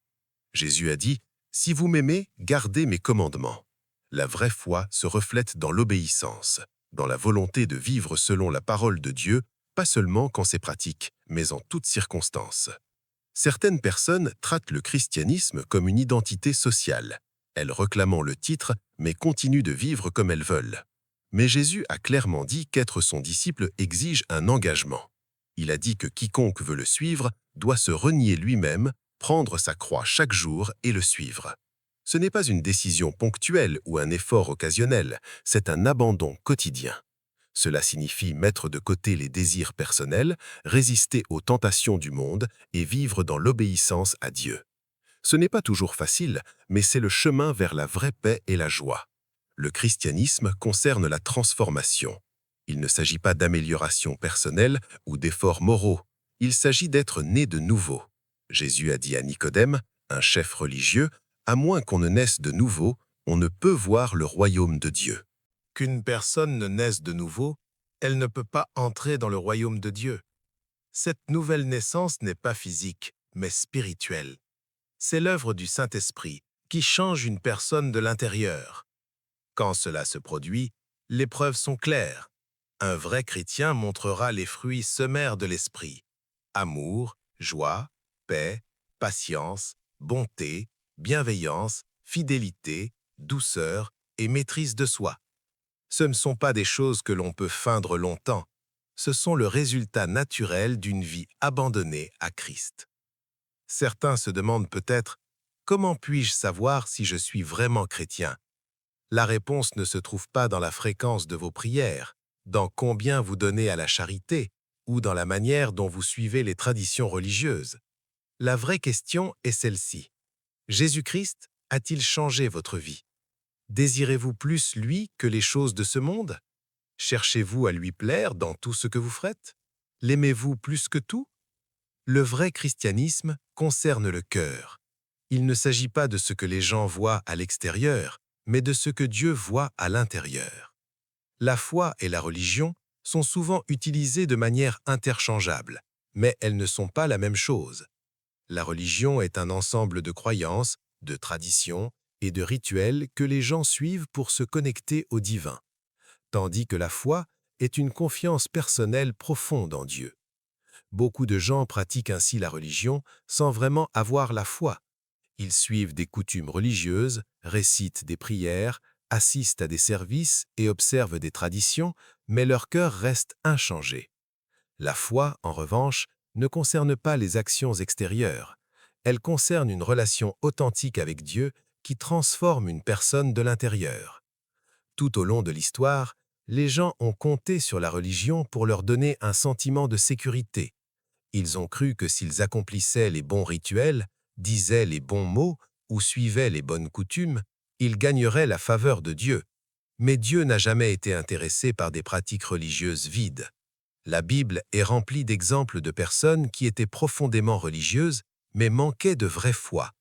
Jésus a dit « Si vous m'aimez, gardez mes commandements ». La vraie foi se reflète dans l'obéissance, dans la volonté de vivre selon la parole de Dieu, pas seulement quand c'est pratique, mais en toutes circonstances. Certaines personnes traitent le christianisme comme une identité sociale. Elles réclament le titre, mais continuent de vivre comme elles veulent. Mais Jésus a clairement dit qu'être son disciple exige un engagement. Il a dit que quiconque veut le suivre doit se renier lui-même, prendre sa croix chaque jour et le suivre. Ce n'est pas une décision ponctuelle ou un effort occasionnel, c'est un abandon quotidien. Cela signifie mettre de côté les désirs personnels, résister aux tentations du monde et vivre dans l'obéissance à Dieu. Ce n'est pas toujours facile, mais c'est le chemin vers la vraie paix et la joie. Le christianisme concerne la transformation. Il ne s'agit pas d'amélioration personnelle ou d'efforts moraux. Il s'agit d'être né de nouveau. Jésus a dit à Nicodème, un chef religieux, « À moins qu'on ne naisse de nouveau, on ne peut voir le royaume de Dieu. » Qu'une personne ne naisse de nouveau, elle ne peut pas entrer dans le royaume de Dieu. Cette nouvelle naissance n'est pas physique, mais spirituelle. C'est l'œuvre du Saint-Esprit qui change une personne de l'intérieur. Quand cela se produit, les preuves sont claires. Un vrai chrétien montrera les fruits sommaires de l'esprit. Amour, joie, paix, patience, bonté, bienveillance, fidélité, douceur et maîtrise de soi. Ce ne sont pas des choses que l'on peut feindre longtemps. Ce sont le résultat naturel d'une vie abandonnée à Christ. Certains se demandent peut-être « Comment puis-je savoir si je suis vraiment chrétien ?» La réponse ne se trouve pas dans la fréquence de vos prières, dans combien vous donnez à la charité ou dans la manière dont vous suivez les traditions religieuses. La vraie question est celle-ci. Jésus-Christ a-t-il changé votre vie? Désirez-vous plus lui que les choses de ce monde? Cherchez-vous à lui plaire dans tout ce que vous faites? L'aimez-vous plus que tout? Le vrai christianisme concerne le cœur. Il ne s'agit pas de ce que les gens voient à l'extérieur, mais de ce que Dieu voit à l'intérieur. La foi et la religion sont souvent utilisées de manière interchangeable, mais elles ne sont pas la même chose. La religion est un ensemble de croyances, de traditions et de rituels que les gens suivent pour se connecter au divin, tandis que la foi est une confiance personnelle profonde en Dieu. Beaucoup de gens pratiquent ainsi la religion sans vraiment avoir la foi. Ils suivent des coutumes religieuses, récitent des prières, assistent à des services et observent des traditions, mais leur cœur reste inchangé. La foi, en revanche, ne concerne pas les actions extérieures. Elle concerne une relation authentique avec Dieu qui transforme une personne de l'intérieur. Tout au long de l'histoire, les gens ont compté sur la religion pour leur donner un sentiment de sécurité. Ils ont cru que s'ils accomplissaient les bons rituels, disaient les bons mots ou suivaient les bonnes coutumes, ils gagneraient la faveur de Dieu. Mais Dieu n'a jamais été intéressé par des pratiques religieuses vides. La Bible est remplie d'exemples de personnes qui étaient profondément religieuses, mais manquaient de vraie foi.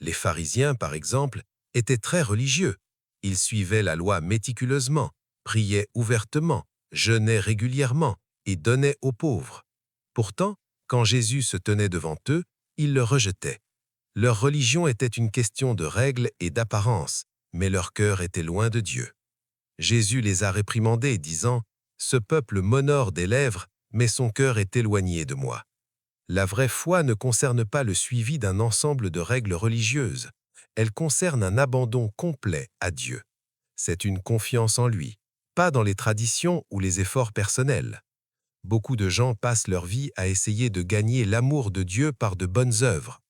Les pharisiens, par exemple, étaient très religieux. Ils suivaient la loi méticuleusement, priaient ouvertement, jeûnaient régulièrement et donnaient aux pauvres. Pourtant, quand Jésus se tenait devant eux, ils le rejetaient. Leur religion était une question de règles et d'apparence, mais leur cœur était loin de Dieu. Jésus les a réprimandés, disant « Ce peuple m'honore des lèvres, mais son cœur est éloigné de moi. » La vraie foi ne concerne pas le suivi d'un ensemble de règles religieuses. Elle concerne un abandon complet à Dieu. C'est une confiance en lui, pas dans les traditions ou les efforts personnels. Beaucoup de gens passent leur vie à essayer de gagner l'amour de Dieu par de bonnes œuvres.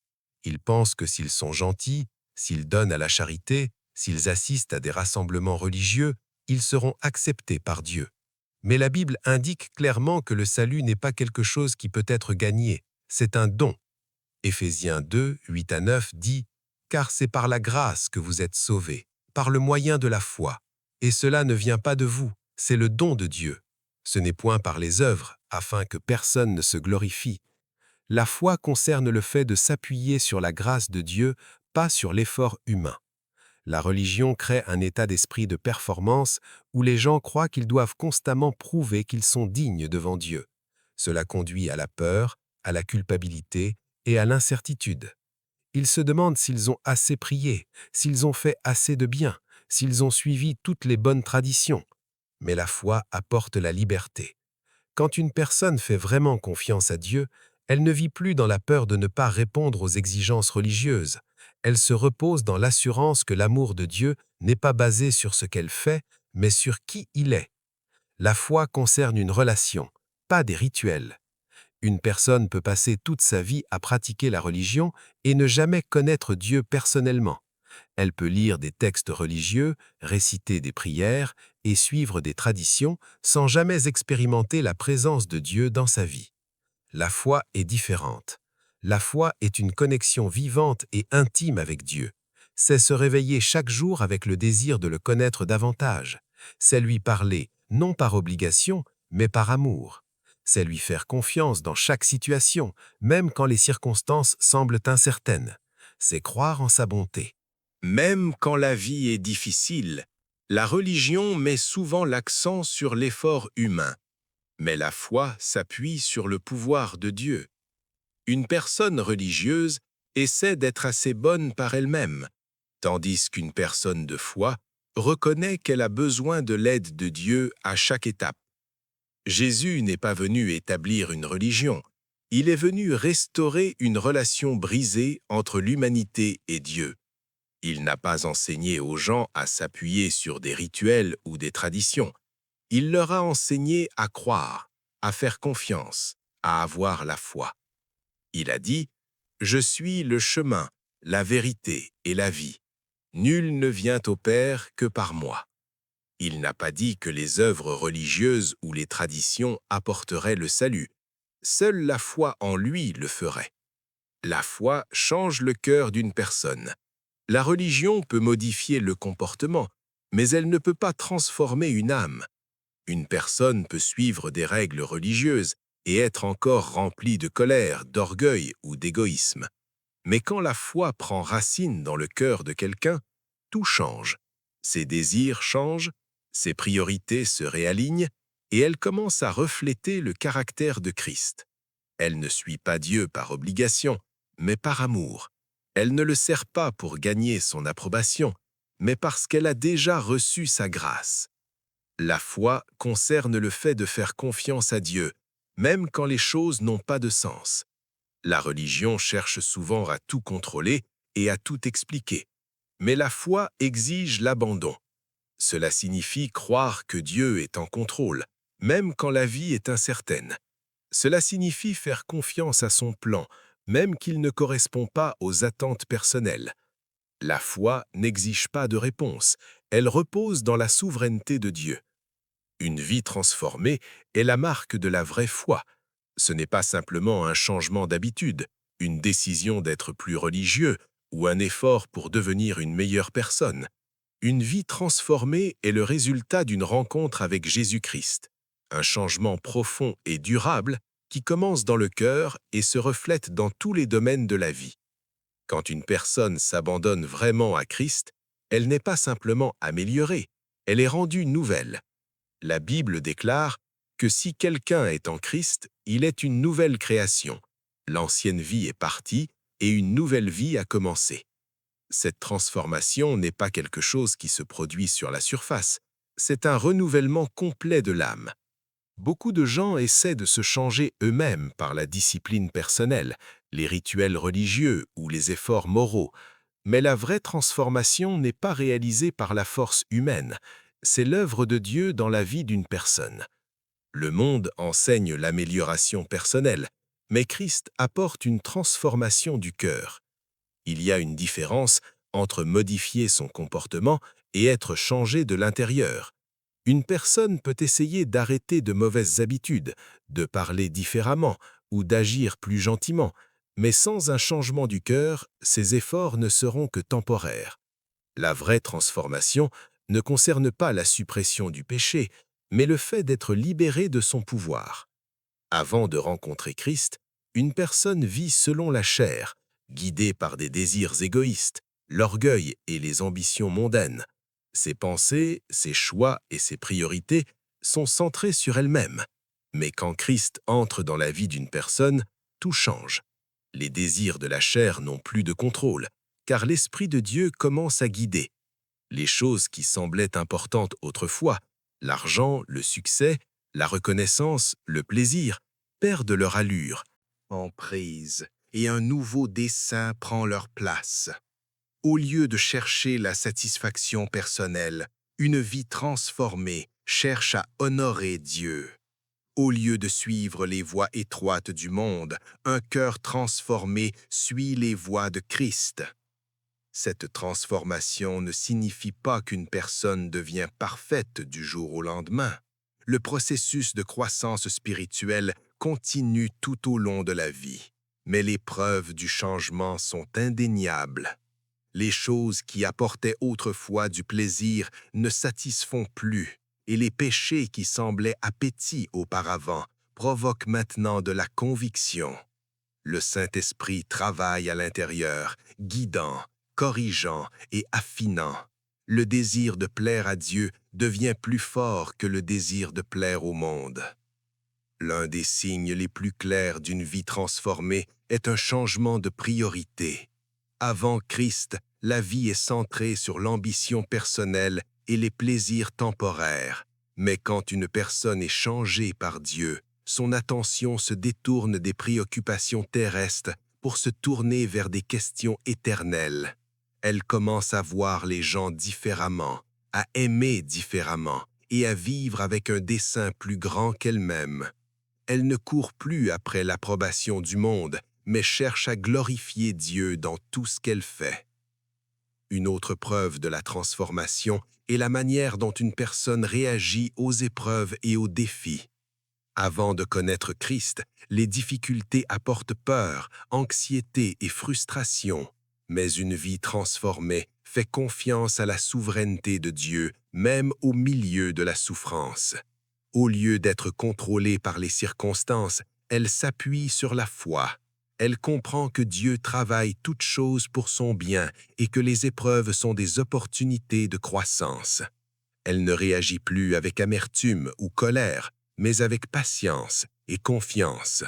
Ils pensent que s'ils sont gentils, s'ils donnent à la charité, s'ils assistent à des rassemblements religieux, ils seront acceptés par Dieu. Mais la Bible indique clairement que le salut n'est pas quelque chose qui peut être gagné, c'est un don. Éphésiens 2, 8 à 9 dit « Car c'est par la grâce que vous êtes sauvés, par le moyen de la foi. Et cela ne vient pas de vous, c'est le don de Dieu. Ce n'est point par les œuvres, afin que personne ne se glorifie. La foi concerne le fait de s'appuyer sur la grâce de Dieu, pas sur l'effort humain. La religion crée un état d'esprit de performance où les gens croient qu'ils doivent constamment prouver qu'ils sont dignes devant Dieu. Cela conduit à la peur, à la culpabilité et à l'incertitude. Ils se demandent s'ils ont assez prié, s'ils ont fait assez de bien, s'ils ont suivi toutes les bonnes traditions. Mais la foi apporte la liberté. Quand une personne fait vraiment confiance à Dieu, elle ne vit plus dans la peur de ne pas répondre aux exigences religieuses. Elle se repose dans l'assurance que l'amour de Dieu n'est pas basé sur ce qu'elle fait, mais sur qui il est. La foi concerne une relation, pas des rituels. Une personne peut passer toute sa vie à pratiquer la religion et ne jamais connaître Dieu personnellement. Elle peut lire des textes religieux, réciter des prières et suivre des traditions sans jamais expérimenter la présence de Dieu dans sa vie. La foi est différente. La foi est une connexion vivante et intime avec Dieu. C'est se réveiller chaque jour avec le désir de le connaître davantage. C'est lui parler, non par obligation, mais par amour. C'est lui faire confiance dans chaque situation, même quand les circonstances semblent incertaines. C'est croire en sa bonté. Même quand la vie est difficile, la religion met souvent l'accent sur l'effort humain. Mais la foi s'appuie sur le pouvoir de Dieu. Une personne religieuse essaie d'être assez bonne par elle-même, tandis qu'une personne de foi reconnaît qu'elle a besoin de l'aide de Dieu à chaque étape. Jésus n'est pas venu établir une religion, il est venu restaurer une relation brisée entre l'humanité et Dieu. Il n'a pas enseigné aux gens à s'appuyer sur des rituels ou des traditions. Il leur a enseigné à croire, à faire confiance, à avoir la foi. Il a dit « Je suis le chemin, la vérité et la vie. Nul ne vient au Père que par moi. » Il n'a pas dit que les œuvres religieuses ou les traditions apporteraient le salut. Seule la foi en lui le ferait. La foi change le cœur d'une personne. La religion peut modifier le comportement, mais elle ne peut pas transformer une âme. Une personne peut suivre des règles religieuses et être encore remplie de colère, d'orgueil ou d'égoïsme. Mais quand la foi prend racine dans le cœur de quelqu'un, tout change. Ses désirs changent, ses priorités se réalignent et elle commence à refléter le caractère de Christ. Elle ne suit pas Dieu par obligation, mais par amour. Elle ne le sert pas pour gagner son approbation, mais parce qu'elle a déjà reçu sa grâce. La foi concerne le fait de faire confiance à Dieu, même quand les choses n'ont pas de sens. La religion cherche souvent à tout contrôler et à tout expliquer. Mais la foi exige l'abandon. Cela signifie croire que Dieu est en contrôle, même quand la vie est incertaine. Cela signifie faire confiance à son plan, même qu'il ne correspond pas aux attentes personnelles. La foi n'exige pas de réponse, elle repose dans la souveraineté de Dieu. Une vie transformée est la marque de la vraie foi. Ce n'est pas simplement un changement d'habitude, une décision d'être plus religieux ou un effort pour devenir une meilleure personne. Une vie transformée est le résultat d'une rencontre avec Jésus-Christ, un changement profond et durable qui commence dans le cœur et se reflète dans tous les domaines de la vie. Quand une personne s'abandonne vraiment à Christ, elle n'est pas simplement améliorée, elle est rendue nouvelle. La Bible déclare que si quelqu'un est en Christ, il est une nouvelle création. L'ancienne vie est partie et une nouvelle vie a commencé. Cette transformation n'est pas quelque chose qui se produit sur la surface, c'est un renouvellement complet de l'âme. Beaucoup de gens essaient de se changer eux-mêmes par la discipline personnelle, les rituels religieux ou les efforts moraux, mais la vraie transformation n'est pas réalisée par la force humaine, c'est l'œuvre de Dieu dans la vie d'une personne. Le monde enseigne l'amélioration personnelle, mais Christ apporte une transformation du cœur. Il y a une différence entre modifier son comportement et être changé de l'intérieur. Une personne peut essayer d'arrêter de mauvaises habitudes, de parler différemment ou d'agir plus gentiment, mais sans un changement du cœur, ses efforts ne seront que temporaires. La vraie transformation ne concerne pas la suppression du péché, mais le fait d'être libéré de son pouvoir. Avant de rencontrer Christ, une personne vit selon la chair, guidée par des désirs égoïstes, l'orgueil et les ambitions mondaines. Ses pensées, ses choix et ses priorités sont centrés sur elle-même. Mais quand Christ entre dans la vie d'une personne, tout change. Les désirs de la chair n'ont plus de contrôle, car l'Esprit de Dieu commence à guider. Les choses qui semblaient importantes autrefois, l'argent, le succès, la reconnaissance, le plaisir, perdent leur allure, En prise, et un nouveau dessein prend leur place. Au lieu de chercher la satisfaction personnelle, une vie transformée cherche à honorer Dieu. Au lieu de suivre les voies étroites du monde, un cœur transformé suit les voies de Christ. Cette transformation ne signifie pas qu'une personne devient parfaite du jour au lendemain. Le processus de croissance spirituelle continue tout au long de la vie, mais les preuves du changement sont indéniables. Les choses qui apportaient autrefois du plaisir ne satisfont plus, et les péchés qui semblaient appétits auparavant provoquent maintenant de la conviction. Le Saint-Esprit travaille à l'intérieur, guidant, corrigeant et affinant. Le désir de plaire à Dieu devient plus fort que le désir de plaire au monde. L'un des signes les plus clairs d'une vie transformée est un changement de priorité. Avant Christ, la vie est centrée sur l'ambition personnelle et les plaisirs temporaires. Mais quand une personne est changée par Dieu, son attention se détourne des préoccupations terrestres pour se tourner vers des questions éternelles. Elle commence à voir les gens différemment, à aimer différemment et à vivre avec un dessein plus grand qu'elle-même. Elle ne court plus après l'approbation du monde, mais cherche à glorifier Dieu dans tout ce qu'elle fait. Une autre preuve de la transformation est la manière dont une personne réagit aux épreuves et aux défis. Avant de connaître Christ, les difficultés apportent peur, anxiété et frustration. Mais une vie transformée fait confiance à la souveraineté de Dieu, même au milieu de la souffrance. Au lieu d'être contrôlée par les circonstances, elle s'appuie sur la foi. Elle comprend que Dieu travaille toutes choses pour son bien et que les épreuves sont des opportunités de croissance. Elle ne réagit plus avec amertume ou colère, mais avec patience et confiance.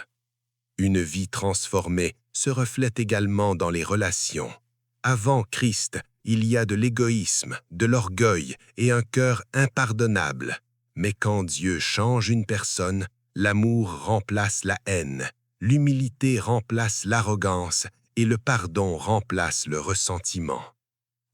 Une vie transformée se reflète également dans les relations. Avant Christ, il y a de l'égoïsme, de l'orgueil et un cœur impardonnable. Mais quand Dieu change une personne, l'amour remplace la haine, l'humilité remplace l'arrogance et le pardon remplace le ressentiment.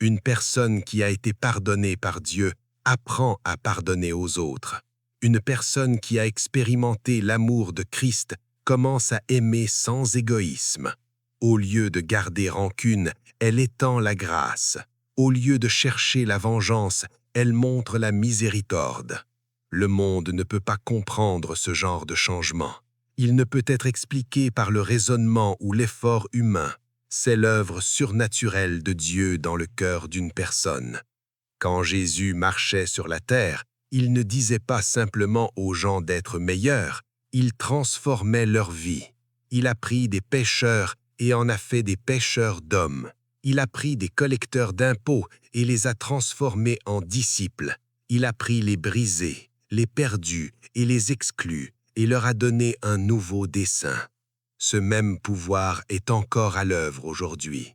Une personne qui a été pardonnée par Dieu apprend à pardonner aux autres. Une personne qui a expérimenté l'amour de Christ commence à aimer sans égoïsme. Au lieu de garder rancune, elle étend la grâce. Au lieu de chercher la vengeance, elle montre la miséricorde. Le monde ne peut pas comprendre ce genre de changement. Il ne peut être expliqué par le raisonnement ou l'effort humain. C'est l'œuvre surnaturelle de Dieu dans le cœur d'une personne. Quand Jésus marchait sur la terre, il ne disait pas simplement aux gens d'être meilleurs, il transformait leur vie. Il a pris des pécheurs et en a fait des pêcheurs d'hommes. Il a pris des collecteurs d'impôts et les a transformés en disciples. Il a pris les brisés, les perdus et les exclus et leur a donné un nouveau dessein. Ce même pouvoir est encore à l'œuvre aujourd'hui.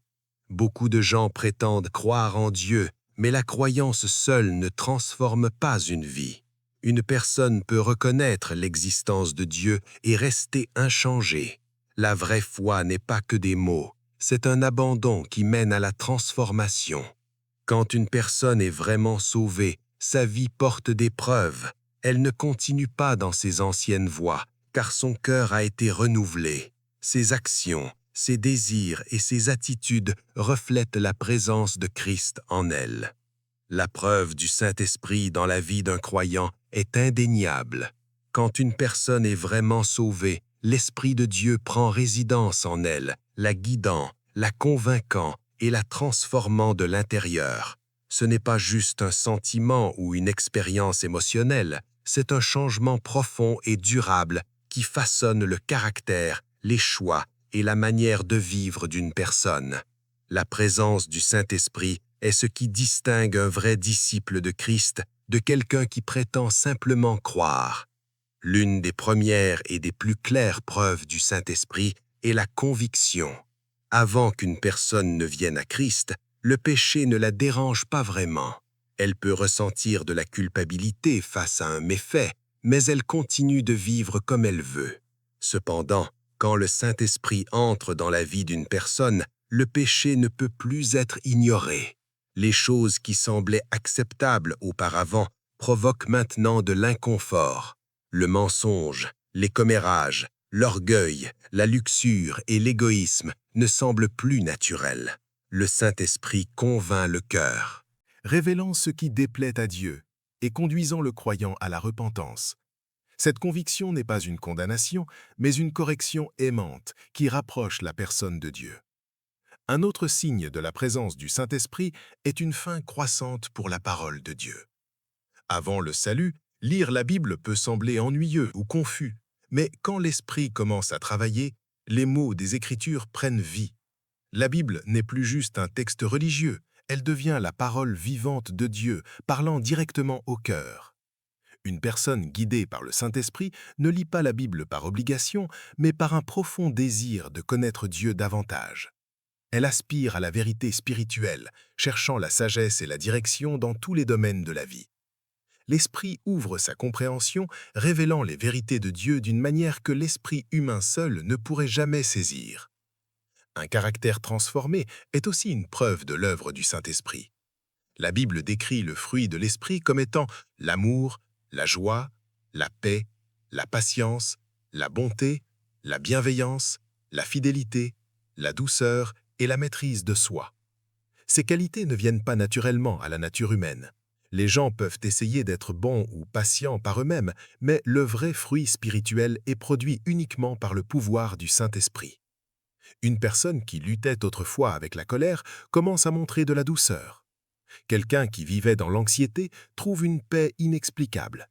Beaucoup de gens prétendent croire en Dieu, mais la croyance seule ne transforme pas une vie. Une personne peut reconnaître l'existence de Dieu et rester inchangée. La vraie foi n'est pas que des mots, c'est un abandon qui mène à la transformation. Quand une personne est vraiment sauvée, sa vie porte des preuves. Elle ne continue pas dans ses anciennes voies, car son cœur a été renouvelé. Ses actions, ses désirs et ses attitudes reflètent la présence de Christ en elle. La preuve du Saint-Esprit dans la vie d'un croyant est indéniable. Quand une personne est vraiment sauvée, l'Esprit de Dieu prend résidence en elle, la guidant, la convainquant et la transformant de l'intérieur. Ce n'est pas juste un sentiment ou une expérience émotionnelle, c'est un changement profond et durable qui façonne le caractère, les choix et la manière de vivre d'une personne. La présence du Saint-Esprit est ce qui distingue un vrai disciple de Christ de quelqu'un qui prétend simplement croire. L'une des premières et des plus claires preuves du Saint-Esprit est la conviction. Avant qu'une personne ne vienne à Christ, le péché ne la dérange pas vraiment. Elle peut ressentir de la culpabilité face à un méfait, mais elle continue de vivre comme elle veut. Cependant, quand le Saint-Esprit entre dans la vie d'une personne, le péché ne peut plus être ignoré. Les choses qui semblaient acceptables auparavant provoquent maintenant de l'inconfort. Le mensonge, les commérages, l'orgueil, la luxure et l'égoïsme ne semblent plus naturels. Le Saint-Esprit convainc le cœur, révélant ce qui déplaît à Dieu et conduisant le croyant à la repentance. Cette conviction n'est pas une condamnation, mais une correction aimante qui rapproche la personne de Dieu. Un autre signe de la présence du Saint-Esprit est une faim croissante pour la parole de Dieu. Avant le salut, lire la Bible peut sembler ennuyeux ou confus, mais quand l'Esprit commence à travailler, les mots des Écritures prennent vie. La Bible n'est plus juste un texte religieux, elle devient la parole vivante de Dieu, parlant directement au cœur. Une personne guidée par le Saint-Esprit ne lit pas la Bible par obligation, mais par un profond désir de connaître Dieu davantage. Elle aspire à la vérité spirituelle, cherchant la sagesse et la direction dans tous les domaines de la vie. L'Esprit ouvre sa compréhension, révélant les vérités de Dieu d'une manière que l'esprit humain seul ne pourrait jamais saisir. Un caractère transformé est aussi une preuve de l'œuvre du Saint-Esprit. La Bible décrit le fruit de l'Esprit comme étant l'amour, la joie, la paix, la patience, la bonté, la bienveillance, la fidélité, la douceur et la maîtrise de soi. Ces qualités ne viennent pas naturellement à la nature humaine. Les gens peuvent essayer d'être bons ou patients par eux-mêmes, mais le vrai fruit spirituel est produit uniquement par le pouvoir du Saint-Esprit. Une personne qui luttait autrefois avec la colère commence à montrer de la douceur. Quelqu'un qui vivait dans l'anxiété trouve une paix inexplicable.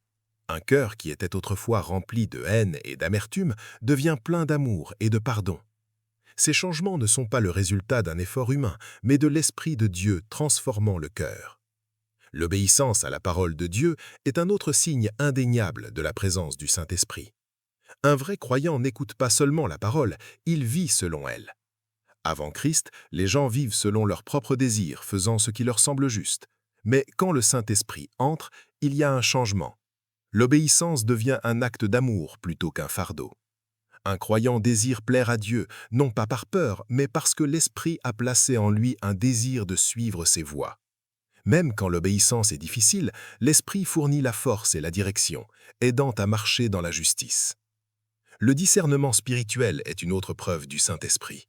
Un cœur qui était autrefois rempli de haine et d'amertume devient plein d'amour et de pardon. Ces changements ne sont pas le résultat d'un effort humain, mais de l'Esprit de Dieu transformant le cœur. L'obéissance à la parole de Dieu est un autre signe indéniable de la présence du Saint-Esprit. Un vrai croyant n'écoute pas seulement la parole, il vit selon elle. Avant Christ, les gens vivent selon leurs propres désirs, faisant ce qui leur semble juste. Mais quand le Saint-Esprit entre, il y a un changement. L'obéissance devient un acte d'amour plutôt qu'un fardeau. Un croyant désire plaire à Dieu, non pas par peur, mais parce que l'Esprit a placé en lui un désir de suivre ses voies. Même quand l'obéissance est difficile, l'Esprit fournit la force et la direction, aidant à marcher dans la justice. Le discernement spirituel est une autre preuve du Saint-Esprit.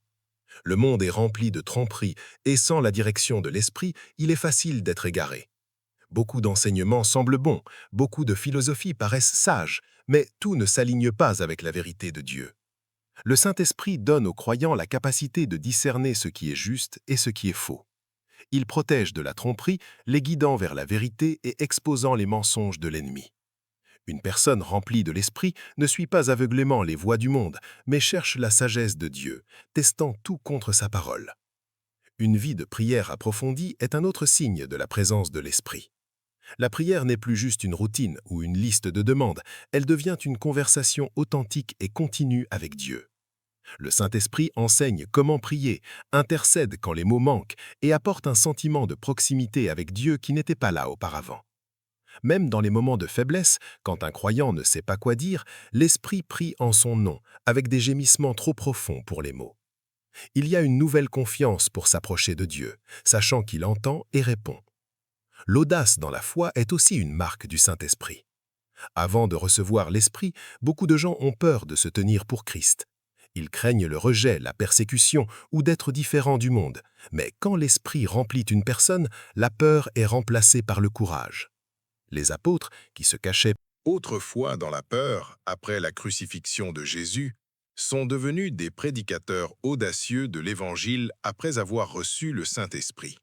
Le monde est rempli de tromperies, et sans la direction de l'Esprit, il est facile d'être égaré. Beaucoup d'enseignements semblent bons, beaucoup de philosophies paraissent sages, mais tout ne s'aligne pas avec la vérité de Dieu. Le Saint-Esprit donne aux croyants la capacité de discerner ce qui est juste et ce qui est faux. Il protège de la tromperie, les guidant vers la vérité et exposant les mensonges de l'ennemi. Une personne remplie de l'Esprit ne suit pas aveuglément les voies du monde, mais cherche la sagesse de Dieu, testant tout contre sa parole. Une vie de prière approfondie est un autre signe de la présence de l'Esprit. La prière n'est plus juste une routine ou une liste de demandes, elle devient une conversation authentique et continue avec Dieu. Le Saint-Esprit enseigne comment prier, intercède quand les mots manquent et apporte un sentiment de proximité avec Dieu qui n'était pas là auparavant. Même dans les moments de faiblesse, quand un croyant ne sait pas quoi dire, l'Esprit prie en son nom, avec des gémissements trop profonds pour les mots. Il y a une nouvelle confiance pour s'approcher de Dieu, sachant qu'il entend et répond. L'audace dans la foi est aussi une marque du Saint-Esprit. Avant de recevoir l'Esprit, beaucoup de gens ont peur de se tenir pour Christ. Ils craignent le rejet, la persécution ou d'être différents du monde. Mais quand l'Esprit remplit une personne, la peur est remplacée par le courage. Les apôtres, qui se cachaient Autrefois dans la peur, après la crucifixion de Jésus, sont devenus des prédicateurs audacieux de l'Évangile après avoir reçu le Saint-Esprit.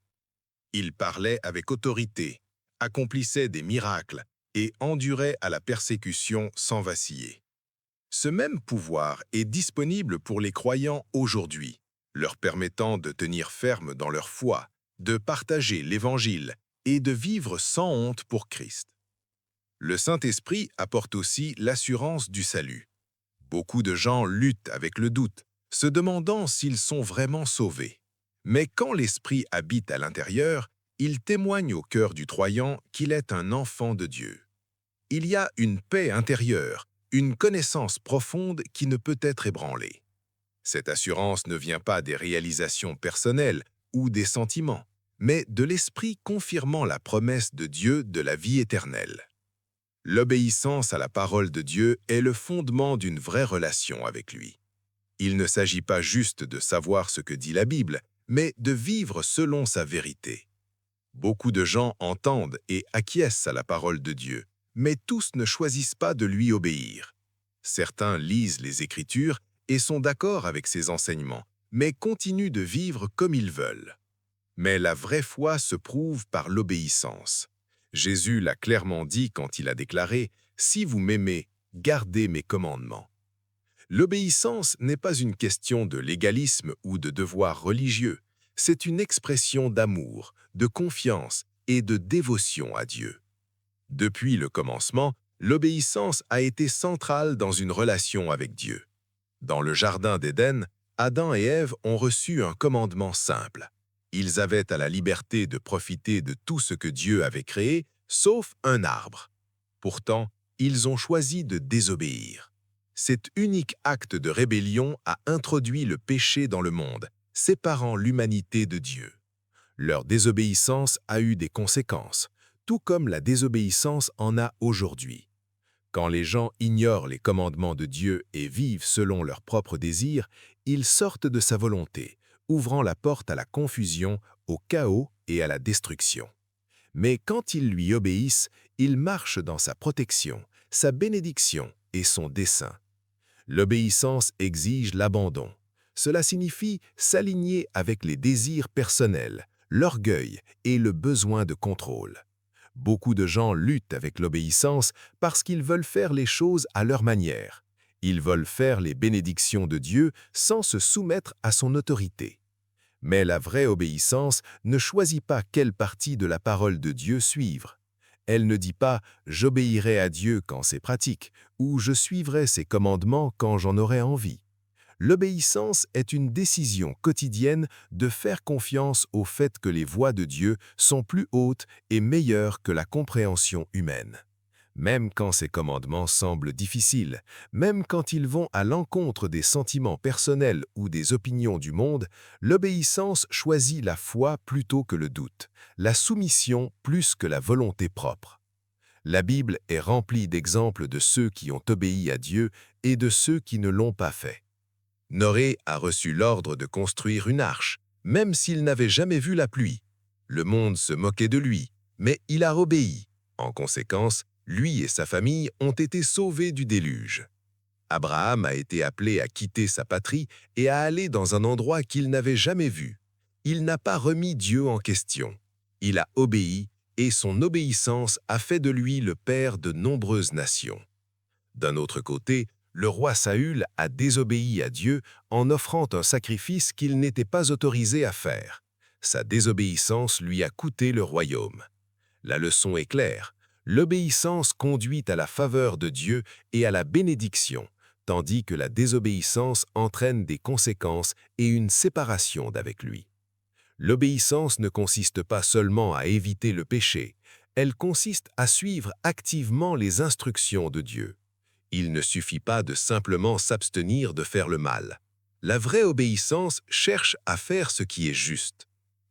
Ils parlaient avec autorité, accomplissaient des miracles et enduraient à la persécution sans vaciller. Ce même pouvoir est disponible pour les croyants aujourd'hui, leur permettant de tenir ferme dans leur foi, de partager l'Évangile et de vivre sans honte pour Christ. Le Saint-Esprit apporte aussi l'assurance du salut. Beaucoup de gens luttent avec le doute, se demandant s'ils sont vraiment sauvés. Mais quand l'Esprit habite à l'intérieur, il témoigne au cœur du croyant qu'il est un enfant de Dieu. Il y a une paix intérieure, une connaissance profonde qui ne peut être ébranlée. Cette assurance ne vient pas des réalisations personnelles ou des sentiments, mais de l'Esprit confirmant la promesse de Dieu de la vie éternelle. L'obéissance à la parole de Dieu est le fondement d'une vraie relation avec lui. Il ne s'agit pas juste de savoir ce que dit la Bible, mais de vivre selon sa vérité. Beaucoup de gens entendent et acquiescent à la parole de Dieu, mais tous ne choisissent pas de lui obéir. Certains lisent les Écritures et sont d'accord avec ses enseignements, mais continuent de vivre comme ils veulent. Mais la vraie foi se prouve par l'obéissance. Jésus l'a clairement dit quand il a déclaré « Si vous m'aimez, gardez mes commandements ». L'obéissance n'est pas une question de légalisme ou de devoir religieux, c'est une expression d'amour, de confiance et de dévotion à Dieu. Depuis le commencement, l'obéissance a été centrale dans une relation avec Dieu. Dans le Jardin d'Éden, Adam et Ève ont reçu un commandement simple. Ils avaient à la liberté de profiter de tout ce que Dieu avait créé, sauf un arbre. Pourtant, ils ont choisi de désobéir. Cet unique acte de rébellion a introduit le péché dans le monde, séparant l'humanité de Dieu. Leur désobéissance a eu des conséquences, tout comme la désobéissance en a aujourd'hui. Quand les gens ignorent les commandements de Dieu et vivent selon leurs propres désirs, ils sortent de sa volonté, ouvrant la porte à la confusion, au chaos et à la destruction. Mais quand ils lui obéissent, ils marchent dans sa protection, sa bénédiction et son dessein. L'obéissance exige l'abandon. Cela signifie s'aligner avec les désirs personnels, l'orgueil et le besoin de contrôle. Beaucoup de gens luttent avec l'obéissance parce qu'ils veulent faire les choses à leur manière. Ils veulent faire les bénédictions de Dieu sans se soumettre à son autorité. Mais la vraie obéissance ne choisit pas quelle partie de la parole de Dieu suivre. Elle ne dit pas « j'obéirai à Dieu quand c'est pratique » ou « je suivrai ses commandements quand j'en aurai envie ». L'obéissance est une décision quotidienne de faire confiance au fait que les voies de Dieu sont plus hautes et meilleures que la compréhension humaine. Même quand ces commandements semblent difficiles, même quand ils vont à l'encontre des sentiments personnels ou des opinions du monde, l'obéissance choisit la foi plutôt que le doute, la soumission plus que la volonté propre. La Bible est remplie d'exemples de ceux qui ont obéi à Dieu et de ceux qui ne l'ont pas fait. Noé a reçu l'ordre de construire une arche, même s'il n'avait jamais vu la pluie. Le monde se moquait de lui, mais il a obéi. En conséquence, lui et sa famille ont été sauvés du déluge. Abraham a été appelé à quitter sa patrie et à aller dans un endroit qu'il n'avait jamais vu. Il n'a pas remis Dieu en question. Il a obéi et son obéissance a fait de lui le père de nombreuses nations. D'un autre côté, le roi Saül a désobéi à Dieu en offrant un sacrifice qu'il n'était pas autorisé à faire. Sa désobéissance lui a coûté le royaume. La leçon est claire. L'obéissance conduit à la faveur de Dieu et à la bénédiction, tandis que la désobéissance entraîne des conséquences et une séparation d'avec lui. L'obéissance ne consiste pas seulement à éviter le péché, elle consiste à suivre activement les instructions de Dieu. Il ne suffit pas de simplement s'abstenir de faire le mal. La vraie obéissance cherche à faire ce qui est juste.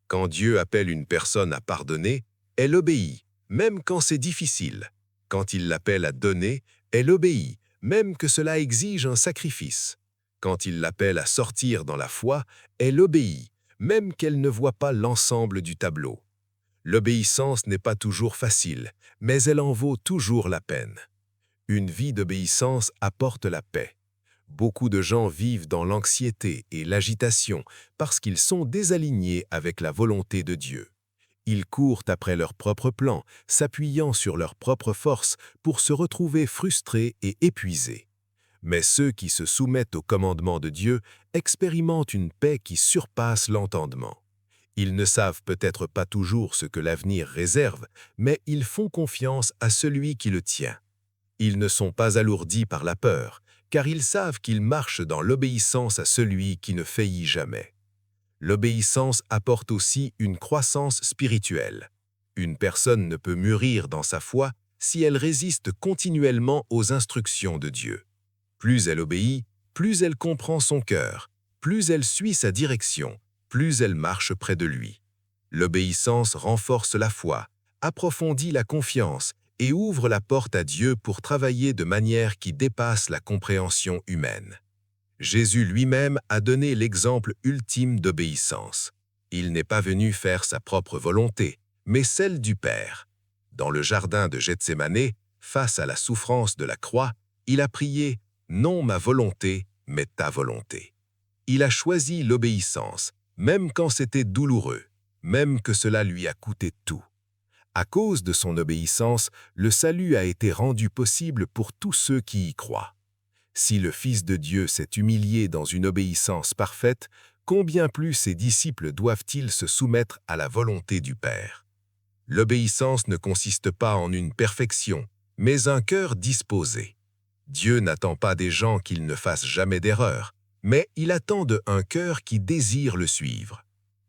Quand Dieu appelle une personne à pardonner, elle obéit, même quand c'est difficile. Quand il l'appelle à donner, elle obéit, même que cela exige un sacrifice. Quand il l'appelle à sortir dans la foi, elle obéit, même qu'elle ne voit pas l'ensemble du tableau. L'obéissance n'est pas toujours facile, mais elle en vaut toujours la peine. Une vie d'obéissance apporte la paix. Beaucoup de gens vivent dans l'anxiété et l'agitation parce qu'ils sont désalignés avec la volonté de Dieu. Ils courent après leur propre plan, s'appuyant sur leur propre force pour se retrouver frustrés et épuisés. Mais ceux qui se soumettent au commandement de Dieu expérimentent une paix qui surpasse l'entendement. Ils ne savent peut-être pas toujours ce que l'avenir réserve, mais ils font confiance à celui qui le tient. Ils ne sont pas alourdis par la peur, car ils savent qu'ils marchent dans l'obéissance à celui qui ne faillit jamais. L'obéissance apporte aussi une croissance spirituelle. Une personne ne peut mûrir dans sa foi si elle résiste continuellement aux instructions de Dieu. Plus elle obéit, plus elle comprend son cœur, plus elle suit sa direction, plus elle marche près de lui. L'obéissance renforce la foi, approfondit la confiance et ouvre la porte à Dieu pour travailler de manière qui dépasse la compréhension humaine. Jésus lui-même a donné l'exemple ultime d'obéissance. Il n'est pas venu faire sa propre volonté, mais celle du Père. Dans le jardin de Gethsémané, face à la souffrance de la croix, il a prié « Non ma volonté, mais ta volonté ». Il a choisi l'obéissance, même quand c'était douloureux, même que cela lui a coûté tout. À cause de son obéissance, le salut a été rendu possible pour tous ceux qui y croient. Si le Fils de Dieu s'est humilié dans une obéissance parfaite, combien plus ses disciples doivent-ils se soumettre à la volonté du Père? L'obéissance ne consiste pas en une perfection, mais un cœur disposé. Dieu n'attend pas des gens qu'ils ne fassent jamais d'erreur, mais il attend d'eux un cœur qui désire le suivre.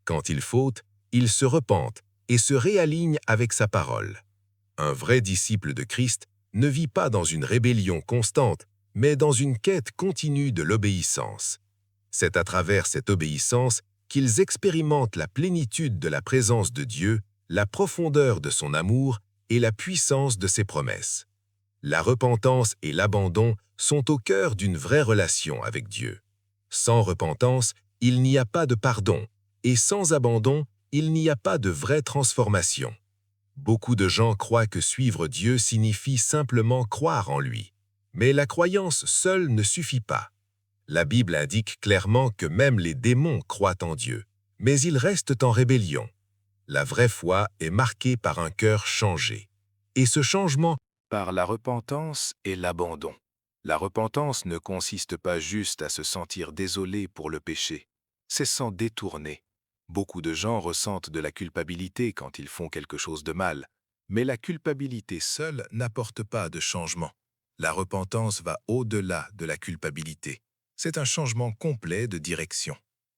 Quand il faute, il se repente et se réaligne avec sa parole. Un vrai disciple de Christ ne vit pas dans une rébellion constante, mais dans une quête continue de l'obéissance. C'est à travers cette obéissance qu'ils expérimentent la plénitude de la présence de Dieu, la profondeur de son amour et la puissance de ses promesses. La repentance et l'abandon sont au cœur d'une vraie relation avec Dieu. Sans repentance, il n'y a pas de pardon, et sans abandon, il n'y a pas de vraie transformation. Beaucoup de gens croient que suivre Dieu signifie simplement croire en lui. Mais la croyance seule ne suffit pas. La Bible indique clairement que même les démons croient en Dieu, mais ils restent en rébellion. La vraie foi est marquée par un cœur changé. Et ce changement Par la repentance et l'abandon. La repentance ne consiste pas juste à se sentir désolé pour le péché, c'est s'en détourner. Beaucoup de gens ressentent de la culpabilité quand ils font quelque chose de mal, mais la culpabilité Seule n'apporte pas de changement. La repentance va au-delà de la culpabilité. C'est un changement complet de direction.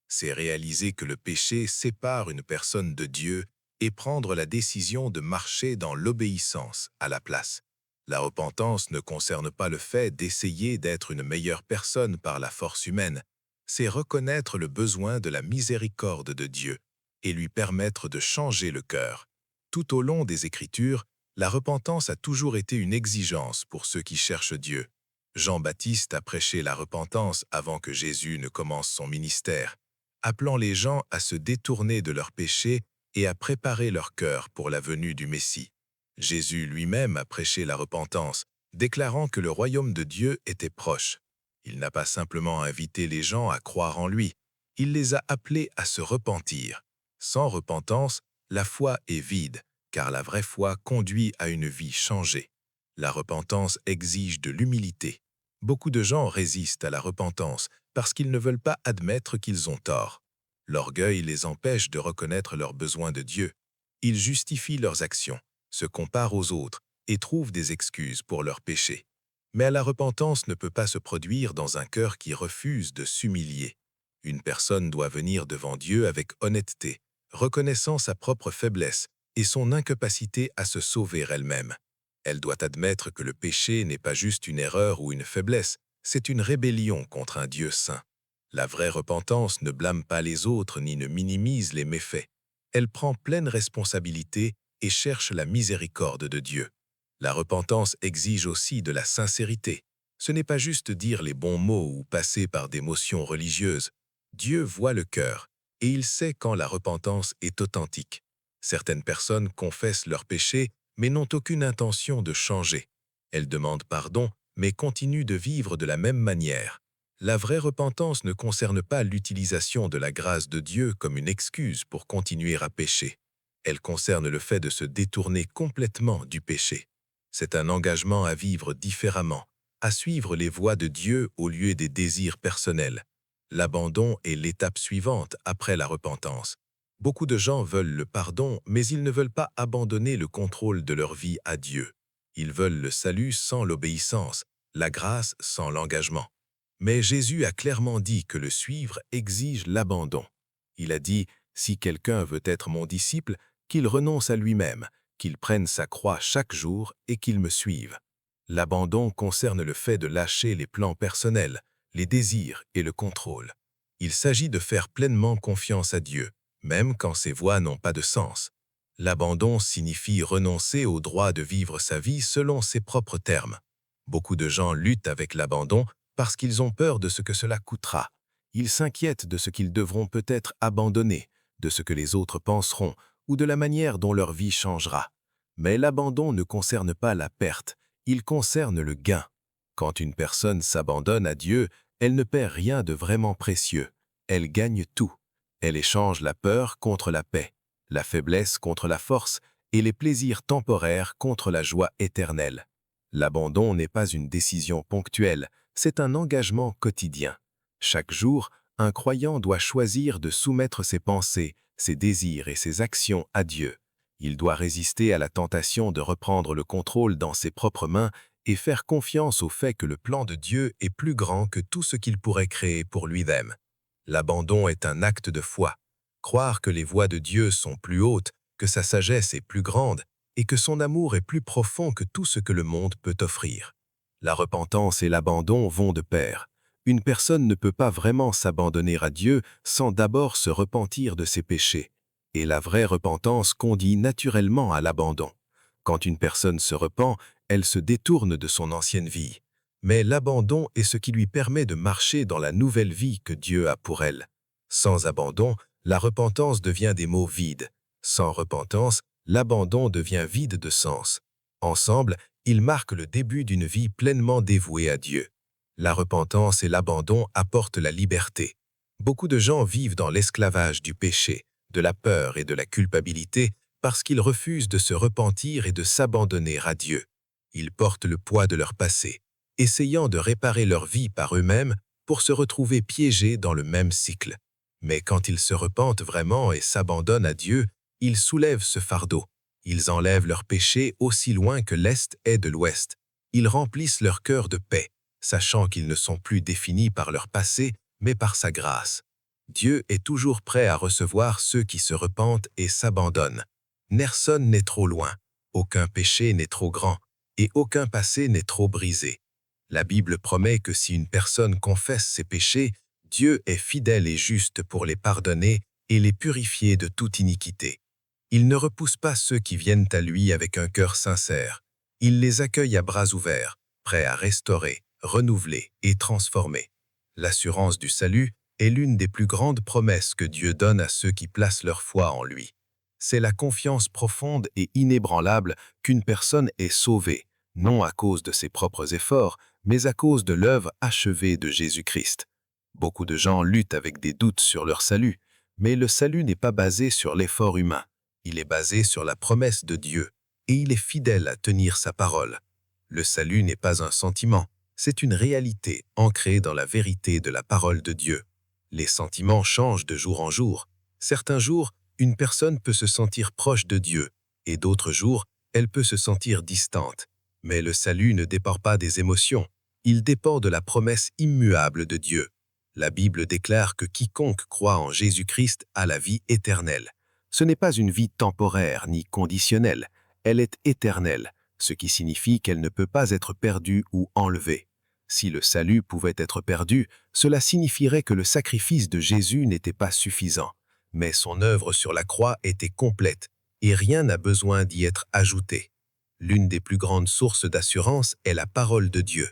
C'est réaliser que le péché sépare une personne de Dieu et prendre la décision de marcher dans l'obéissance à la place. La repentance ne concerne pas le fait d'essayer d'être une meilleure personne par la force humaine. C'est reconnaître le besoin de la miséricorde de Dieu et lui permettre de changer le cœur. Tout au long des Écritures, la repentance a toujours été une exigence pour ceux qui cherchent Dieu. Jean-Baptiste a prêché la repentance avant que Jésus ne commence son ministère, appelant les gens à se détourner de leurs péchés et à préparer leur cœur pour la venue du Messie. Jésus lui-même a prêché la repentance, déclarant que le royaume de Dieu était proche. Il n'a pas simplement invité les gens à croire en lui, il les a appelés à se repentir. Sans repentance, la foi est vide, car la vraie foi conduit à une vie changée. La repentance exige de l'humilité. Beaucoup de gens résistent à la repentance parce qu'ils ne veulent pas admettre qu'ils ont tort. L'orgueil les empêche de reconnaître leurs besoins de Dieu. Ils justifient leurs actions, se comparent aux autres et trouvent des excuses pour leurs péchés. Mais la repentance ne peut pas se produire dans un cœur qui refuse de s'humilier. Une personne doit venir devant Dieu avec honnêteté, reconnaissant sa propre faiblesse et son incapacité à se sauver elle-même. Elle doit admettre que le péché n'est pas juste une erreur ou une faiblesse, c'est une rébellion contre un Dieu saint. La vraie repentance ne blâme pas les autres ni ne minimise les méfaits. Elle prend pleine responsabilité et cherche la miséricorde de Dieu. La repentance exige aussi de la sincérité. Ce n'est pas juste dire les bons mots ou passer par des motions religieuses. Dieu voit le cœur et il sait quand la repentance est authentique. Certaines personnes confessent leurs péchés mais n'ont aucune intention de changer. Elles demandent pardon mais continuent de vivre de la même manière. La vraie repentance ne concerne pas l'utilisation de la grâce de Dieu comme une excuse pour continuer à pécher. Elle concerne le fait de se détourner complètement du péché. C'est un engagement à vivre différemment, à suivre les voies de Dieu au lieu des désirs personnels. L'abandon est l'étape suivante après la repentance. Beaucoup de gens veulent le pardon, mais ils ne veulent pas abandonner le contrôle de leur vie à Dieu. Ils veulent le salut sans l'obéissance, la grâce sans l'engagement. Mais Jésus a clairement dit que le suivre exige l'abandon. Il a dit « Si quelqu'un veut être mon disciple, qu'il renonce à lui-même, qu'il prenne sa croix chaque jour et qu'il me suive. » L'abandon concerne le fait de lâcher les plans personnels, les désirs et le contrôle. Il s'agit de faire pleinement confiance à Dieu, même quand ses voies n'ont pas de sens. L'abandon signifie renoncer au droit de vivre sa vie selon ses propres termes. Beaucoup de gens luttent avec l'abandon parce qu'ils ont peur de ce que cela coûtera. Ils s'inquiètent de ce qu'ils devront peut-être abandonner, de ce que les autres penseront ou de la manière dont leur vie changera. Mais l'abandon ne concerne pas la perte, il concerne le gain. Quand une personne s'abandonne à Dieu, elle ne perd rien de vraiment précieux. Elle gagne tout. Elle échange la peur contre la paix, la faiblesse contre la force et les plaisirs temporaires contre la joie éternelle. L'abandon n'est pas une décision ponctuelle, c'est un engagement quotidien. Chaque jour, un croyant doit choisir de soumettre ses pensées, ses désirs et ses actions à Dieu. Il doit résister à la tentation de reprendre le contrôle dans ses propres mains et faire confiance au fait que le plan de Dieu est plus grand que tout ce qu'il pourrait créer pour lui-même. L'abandon est un acte de foi. Croire que les voies de Dieu sont plus hautes, que sa sagesse est plus grande et que son amour est plus profond que tout ce que le monde peut offrir. La repentance et l'abandon vont de pair. Une personne ne peut pas vraiment s'abandonner à Dieu sans d'abord se repentir de ses péchés. Et la vraie repentance conduit naturellement à l'abandon. Quand une personne se repent, elle se détourne de son ancienne vie. Mais l'abandon est ce qui lui permet de marcher dans la nouvelle vie que Dieu a pour elle. Sans abandon, la repentance devient des mots vides. Sans repentance, l'abandon devient vide de sens. Ensemble, ils marquent le début d'une vie pleinement dévouée à Dieu. La repentance et l'abandon apportent la liberté. Beaucoup de gens vivent dans l'esclavage du péché, de la peur et de la culpabilité parce qu'ils refusent de se repentir et de s'abandonner à Dieu. Ils portent le poids de leur passé, essayant de réparer leur vie par eux-mêmes pour se retrouver piégés dans le même cycle. Mais quand ils se repentent vraiment et s'abandonnent à Dieu, ils soulèvent ce fardeau. Ils enlèvent leurs péchés aussi loin que l'Est est de l'Ouest. Ils remplissent leur cœur de paix, sachant qu'ils ne sont plus définis par leur passé, mais par sa grâce. Dieu est toujours prêt à recevoir ceux qui se repentent et s'abandonnent. Personne n'est trop loin, aucun péché n'est trop grand, et aucun passé n'est trop brisé. La Bible promet que si une personne confesse ses péchés, Dieu est fidèle et juste pour les pardonner et les purifier de toute iniquité. Il ne repousse pas ceux qui viennent à lui avec un cœur sincère. Il les accueille à bras ouverts, prêts à restaurer, renouveler et transformer. L'assurance du salut est l'une des plus grandes promesses que Dieu donne à ceux qui placent leur foi en lui. C'est la confiance profonde et inébranlable qu'une personne est sauvée, non à cause de ses propres efforts, mais à cause de l'œuvre achevée de Jésus-Christ. Beaucoup de gens luttent avec des doutes sur leur salut, mais le salut n'est pas basé sur l'effort humain. Il est basé sur la promesse de Dieu, et il est fidèle à tenir sa parole. Le salut n'est pas un sentiment, c'est une réalité ancrée dans la vérité de la parole de Dieu. Les sentiments changent de jour en jour. Certains jours, une personne peut se sentir proche de Dieu, et d'autres jours, elle peut se sentir distante. Mais le salut ne dépend pas des émotions, il dépend de la promesse immuable de Dieu. La Bible déclare que quiconque croit en Jésus-Christ a la vie éternelle. Ce n'est pas une vie temporaire ni conditionnelle, elle est éternelle, ce qui signifie qu'elle ne peut pas être perdue ou enlevée. Si le salut pouvait être perdu, cela signifierait que le sacrifice de Jésus n'était pas suffisant. Mais son œuvre sur la croix était complète, et rien n'a besoin d'y être ajouté. L'une des plus grandes sources d'assurance est la parole de Dieu.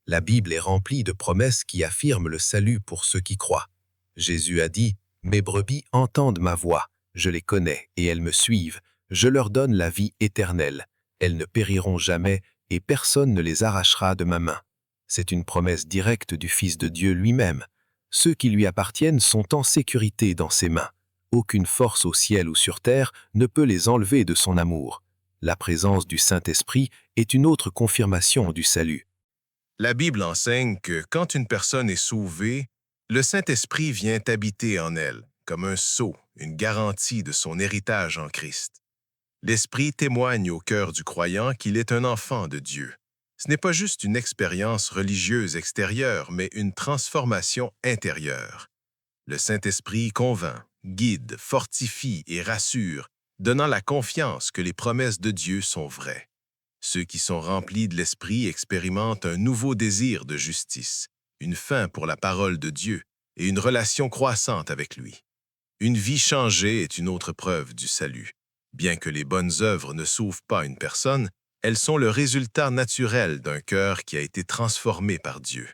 La Bible est remplie de promesses qui affirment le salut pour ceux qui croient. Jésus a dit « Mes brebis entendent ma voix, je les connais et elles me suivent, je leur donne la vie éternelle. Elles ne périront jamais et personne ne les arrachera de ma main. » C'est une promesse directe du Fils de Dieu lui-même. Ceux qui lui appartiennent sont en sécurité dans ses mains. Aucune force au ciel ou sur terre ne peut les enlever de son amour. La présence du Saint-Esprit est une autre confirmation du salut. La Bible enseigne que quand une personne est sauvée, le Saint-Esprit vient habiter en elle, comme un sceau, une garantie de son héritage en Christ. L'Esprit témoigne au cœur du croyant qu'il est un enfant de Dieu. Ce n'est pas juste une expérience religieuse extérieure, mais une transformation intérieure. Le Saint-Esprit convainc, guide, fortifie et rassure, donnant la confiance que les promesses de Dieu sont vraies. Ceux qui sont remplis de l'Esprit expérimentent un nouveau désir de justice, une faim pour la parole de Dieu et une relation croissante avec lui. Une vie changée est une autre preuve du salut. Bien que les bonnes œuvres ne sauvent pas une personne, elles sont le résultat naturel d'un cœur qui a été transformé par Dieu.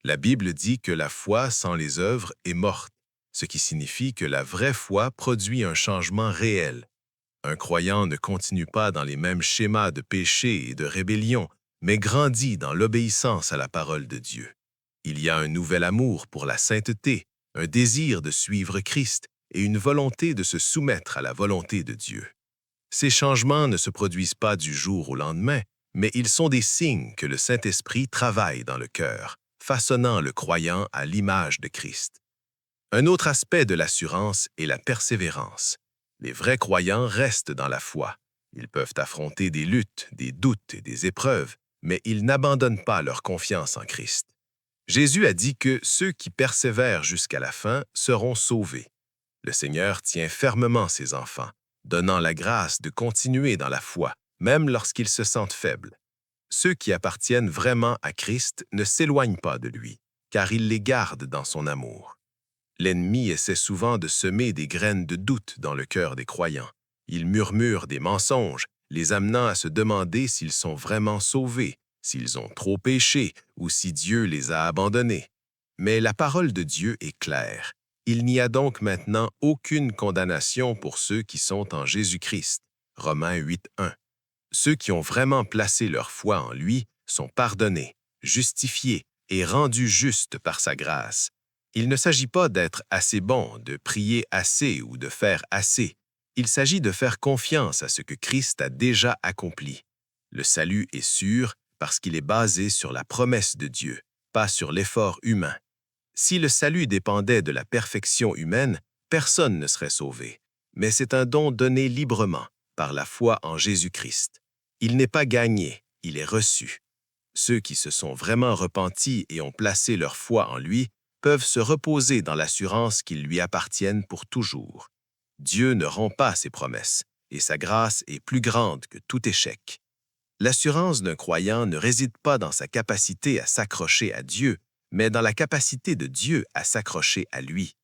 La Bible dit que la foi sans les œuvres est morte, ce qui signifie que la vraie foi produit un changement réel. Un croyant ne continue pas dans les mêmes schémas de péché et de rébellion, mais grandit dans l'obéissance à la parole de Dieu. Il y a un nouvel amour pour la sainteté, un désir de suivre Christ et une volonté de se soumettre à la volonté de Dieu. Ces changements ne se produisent pas du jour au lendemain, mais ils sont des signes que le Saint-Esprit travaille dans le cœur, façonnant le croyant à l'image de Christ. Un autre aspect de l'assurance est la persévérance. Les vrais croyants restent dans la foi. Ils peuvent affronter des luttes, des doutes et des épreuves, mais ils n'abandonnent pas leur confiance en Christ. Jésus a dit que ceux qui persévèrent jusqu'à la fin seront sauvés. Le Seigneur tient fermement ses enfants, donnant la grâce de continuer dans la foi, même lorsqu'ils se sentent faibles. Ceux qui appartiennent vraiment à Christ ne s'éloignent pas de lui, car il les garde dans son amour. L'ennemi essaie souvent de semer des graines de doute dans le cœur des croyants. Il murmure des mensonges, les amenant à se demander s'ils sont vraiment sauvés, s'ils ont trop péché ou si Dieu les a abandonnés. Mais la parole de Dieu est claire. Il n'y a donc maintenant aucune condamnation pour ceux qui sont en Jésus-Christ. Romains 8:1. Ceux qui ont vraiment placé leur foi en lui sont pardonnés, justifiés et rendus justes par sa grâce. Il ne s'agit pas d'être assez bon, de prier assez ou de faire assez. Il s'agit de faire confiance à ce que Christ a déjà accompli. Le salut est sûr parce qu'il est basé sur la promesse de Dieu, pas sur l'effort humain. Si le salut dépendait de la perfection humaine, personne ne serait sauvé. Mais c'est un don donné librement, par la foi en Jésus-Christ. Il n'est pas gagné, il est reçu. Ceux qui se sont vraiment repentis et ont placé leur foi en lui peuvent se reposer dans l'assurance qu'ils lui appartiennent pour toujours. Dieu ne rompt pas ses promesses, et sa grâce est plus grande que tout échec. L'assurance d'un croyant ne réside pas dans sa capacité à s'accrocher à Dieu, mais dans la capacité de Dieu à s'accrocher à lui.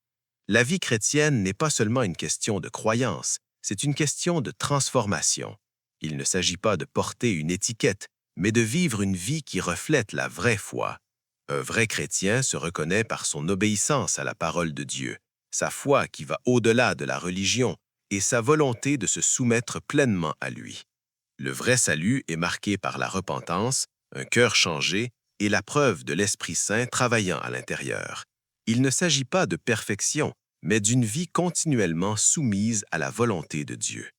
La vie chrétienne n'est pas seulement une question de croyance, c'est une question de transformation. Il ne s'agit pas de porter une étiquette, mais de vivre une vie qui reflète la vraie foi. Un vrai chrétien se reconnaît par son obéissance à la parole de Dieu, sa foi qui va au-delà de la religion et sa volonté de se soumettre pleinement à lui. Le vrai salut est marqué par la repentance, un cœur changé et la preuve de l'Esprit Saint travaillant à l'intérieur. Il ne s'agit pas de perfection, mais d'une vie continuellement soumise à la volonté de Dieu.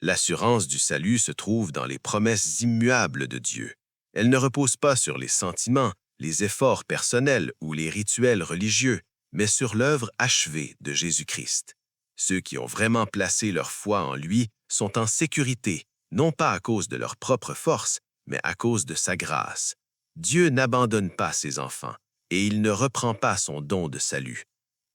L'assurance du salut se trouve dans les promesses immuables de Dieu. Elle ne repose pas sur les sentiments, les efforts personnels ou les rituels religieux, mais sur l'œuvre achevée de Jésus-Christ. Ceux qui ont vraiment placé leur foi en lui sont en sécurité, non pas à cause de leur propre force, mais à cause de sa grâce. Dieu n'abandonne pas ses enfants, et il ne reprend pas son don de salut.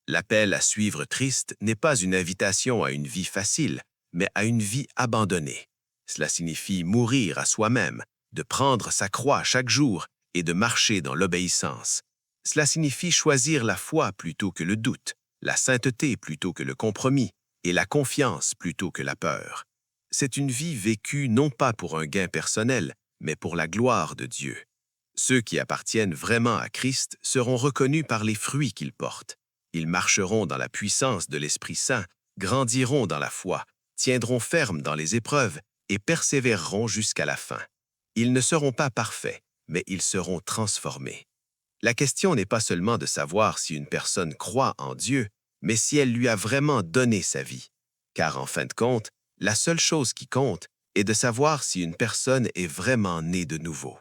L'appel à suivre Christ n'est pas une invitation à une vie facile, mais à une vie abandonnée. Cela signifie mourir à soi-même, de prendre sa croix chaque jour et de marcher dans l'obéissance. Cela signifie choisir la foi plutôt que le doute, la sainteté plutôt que le compromis et la confiance plutôt que la peur. C'est une vie vécue non pas pour un gain personnel, mais pour la gloire de Dieu. Ceux qui appartiennent vraiment à Christ seront reconnus par les fruits qu'ils portent. Ils marcheront dans la puissance de l'Esprit Saint, grandiront dans la foi, tiendront ferme dans les épreuves et persévéreront jusqu'à la fin. Ils ne seront pas parfaits, mais ils seront transformés. La question n'est pas seulement de savoir si une personne croit en Dieu, mais si elle lui a vraiment donné sa vie. Car en fin de compte, la seule chose qui compte est de savoir si une personne est vraiment née de nouveau.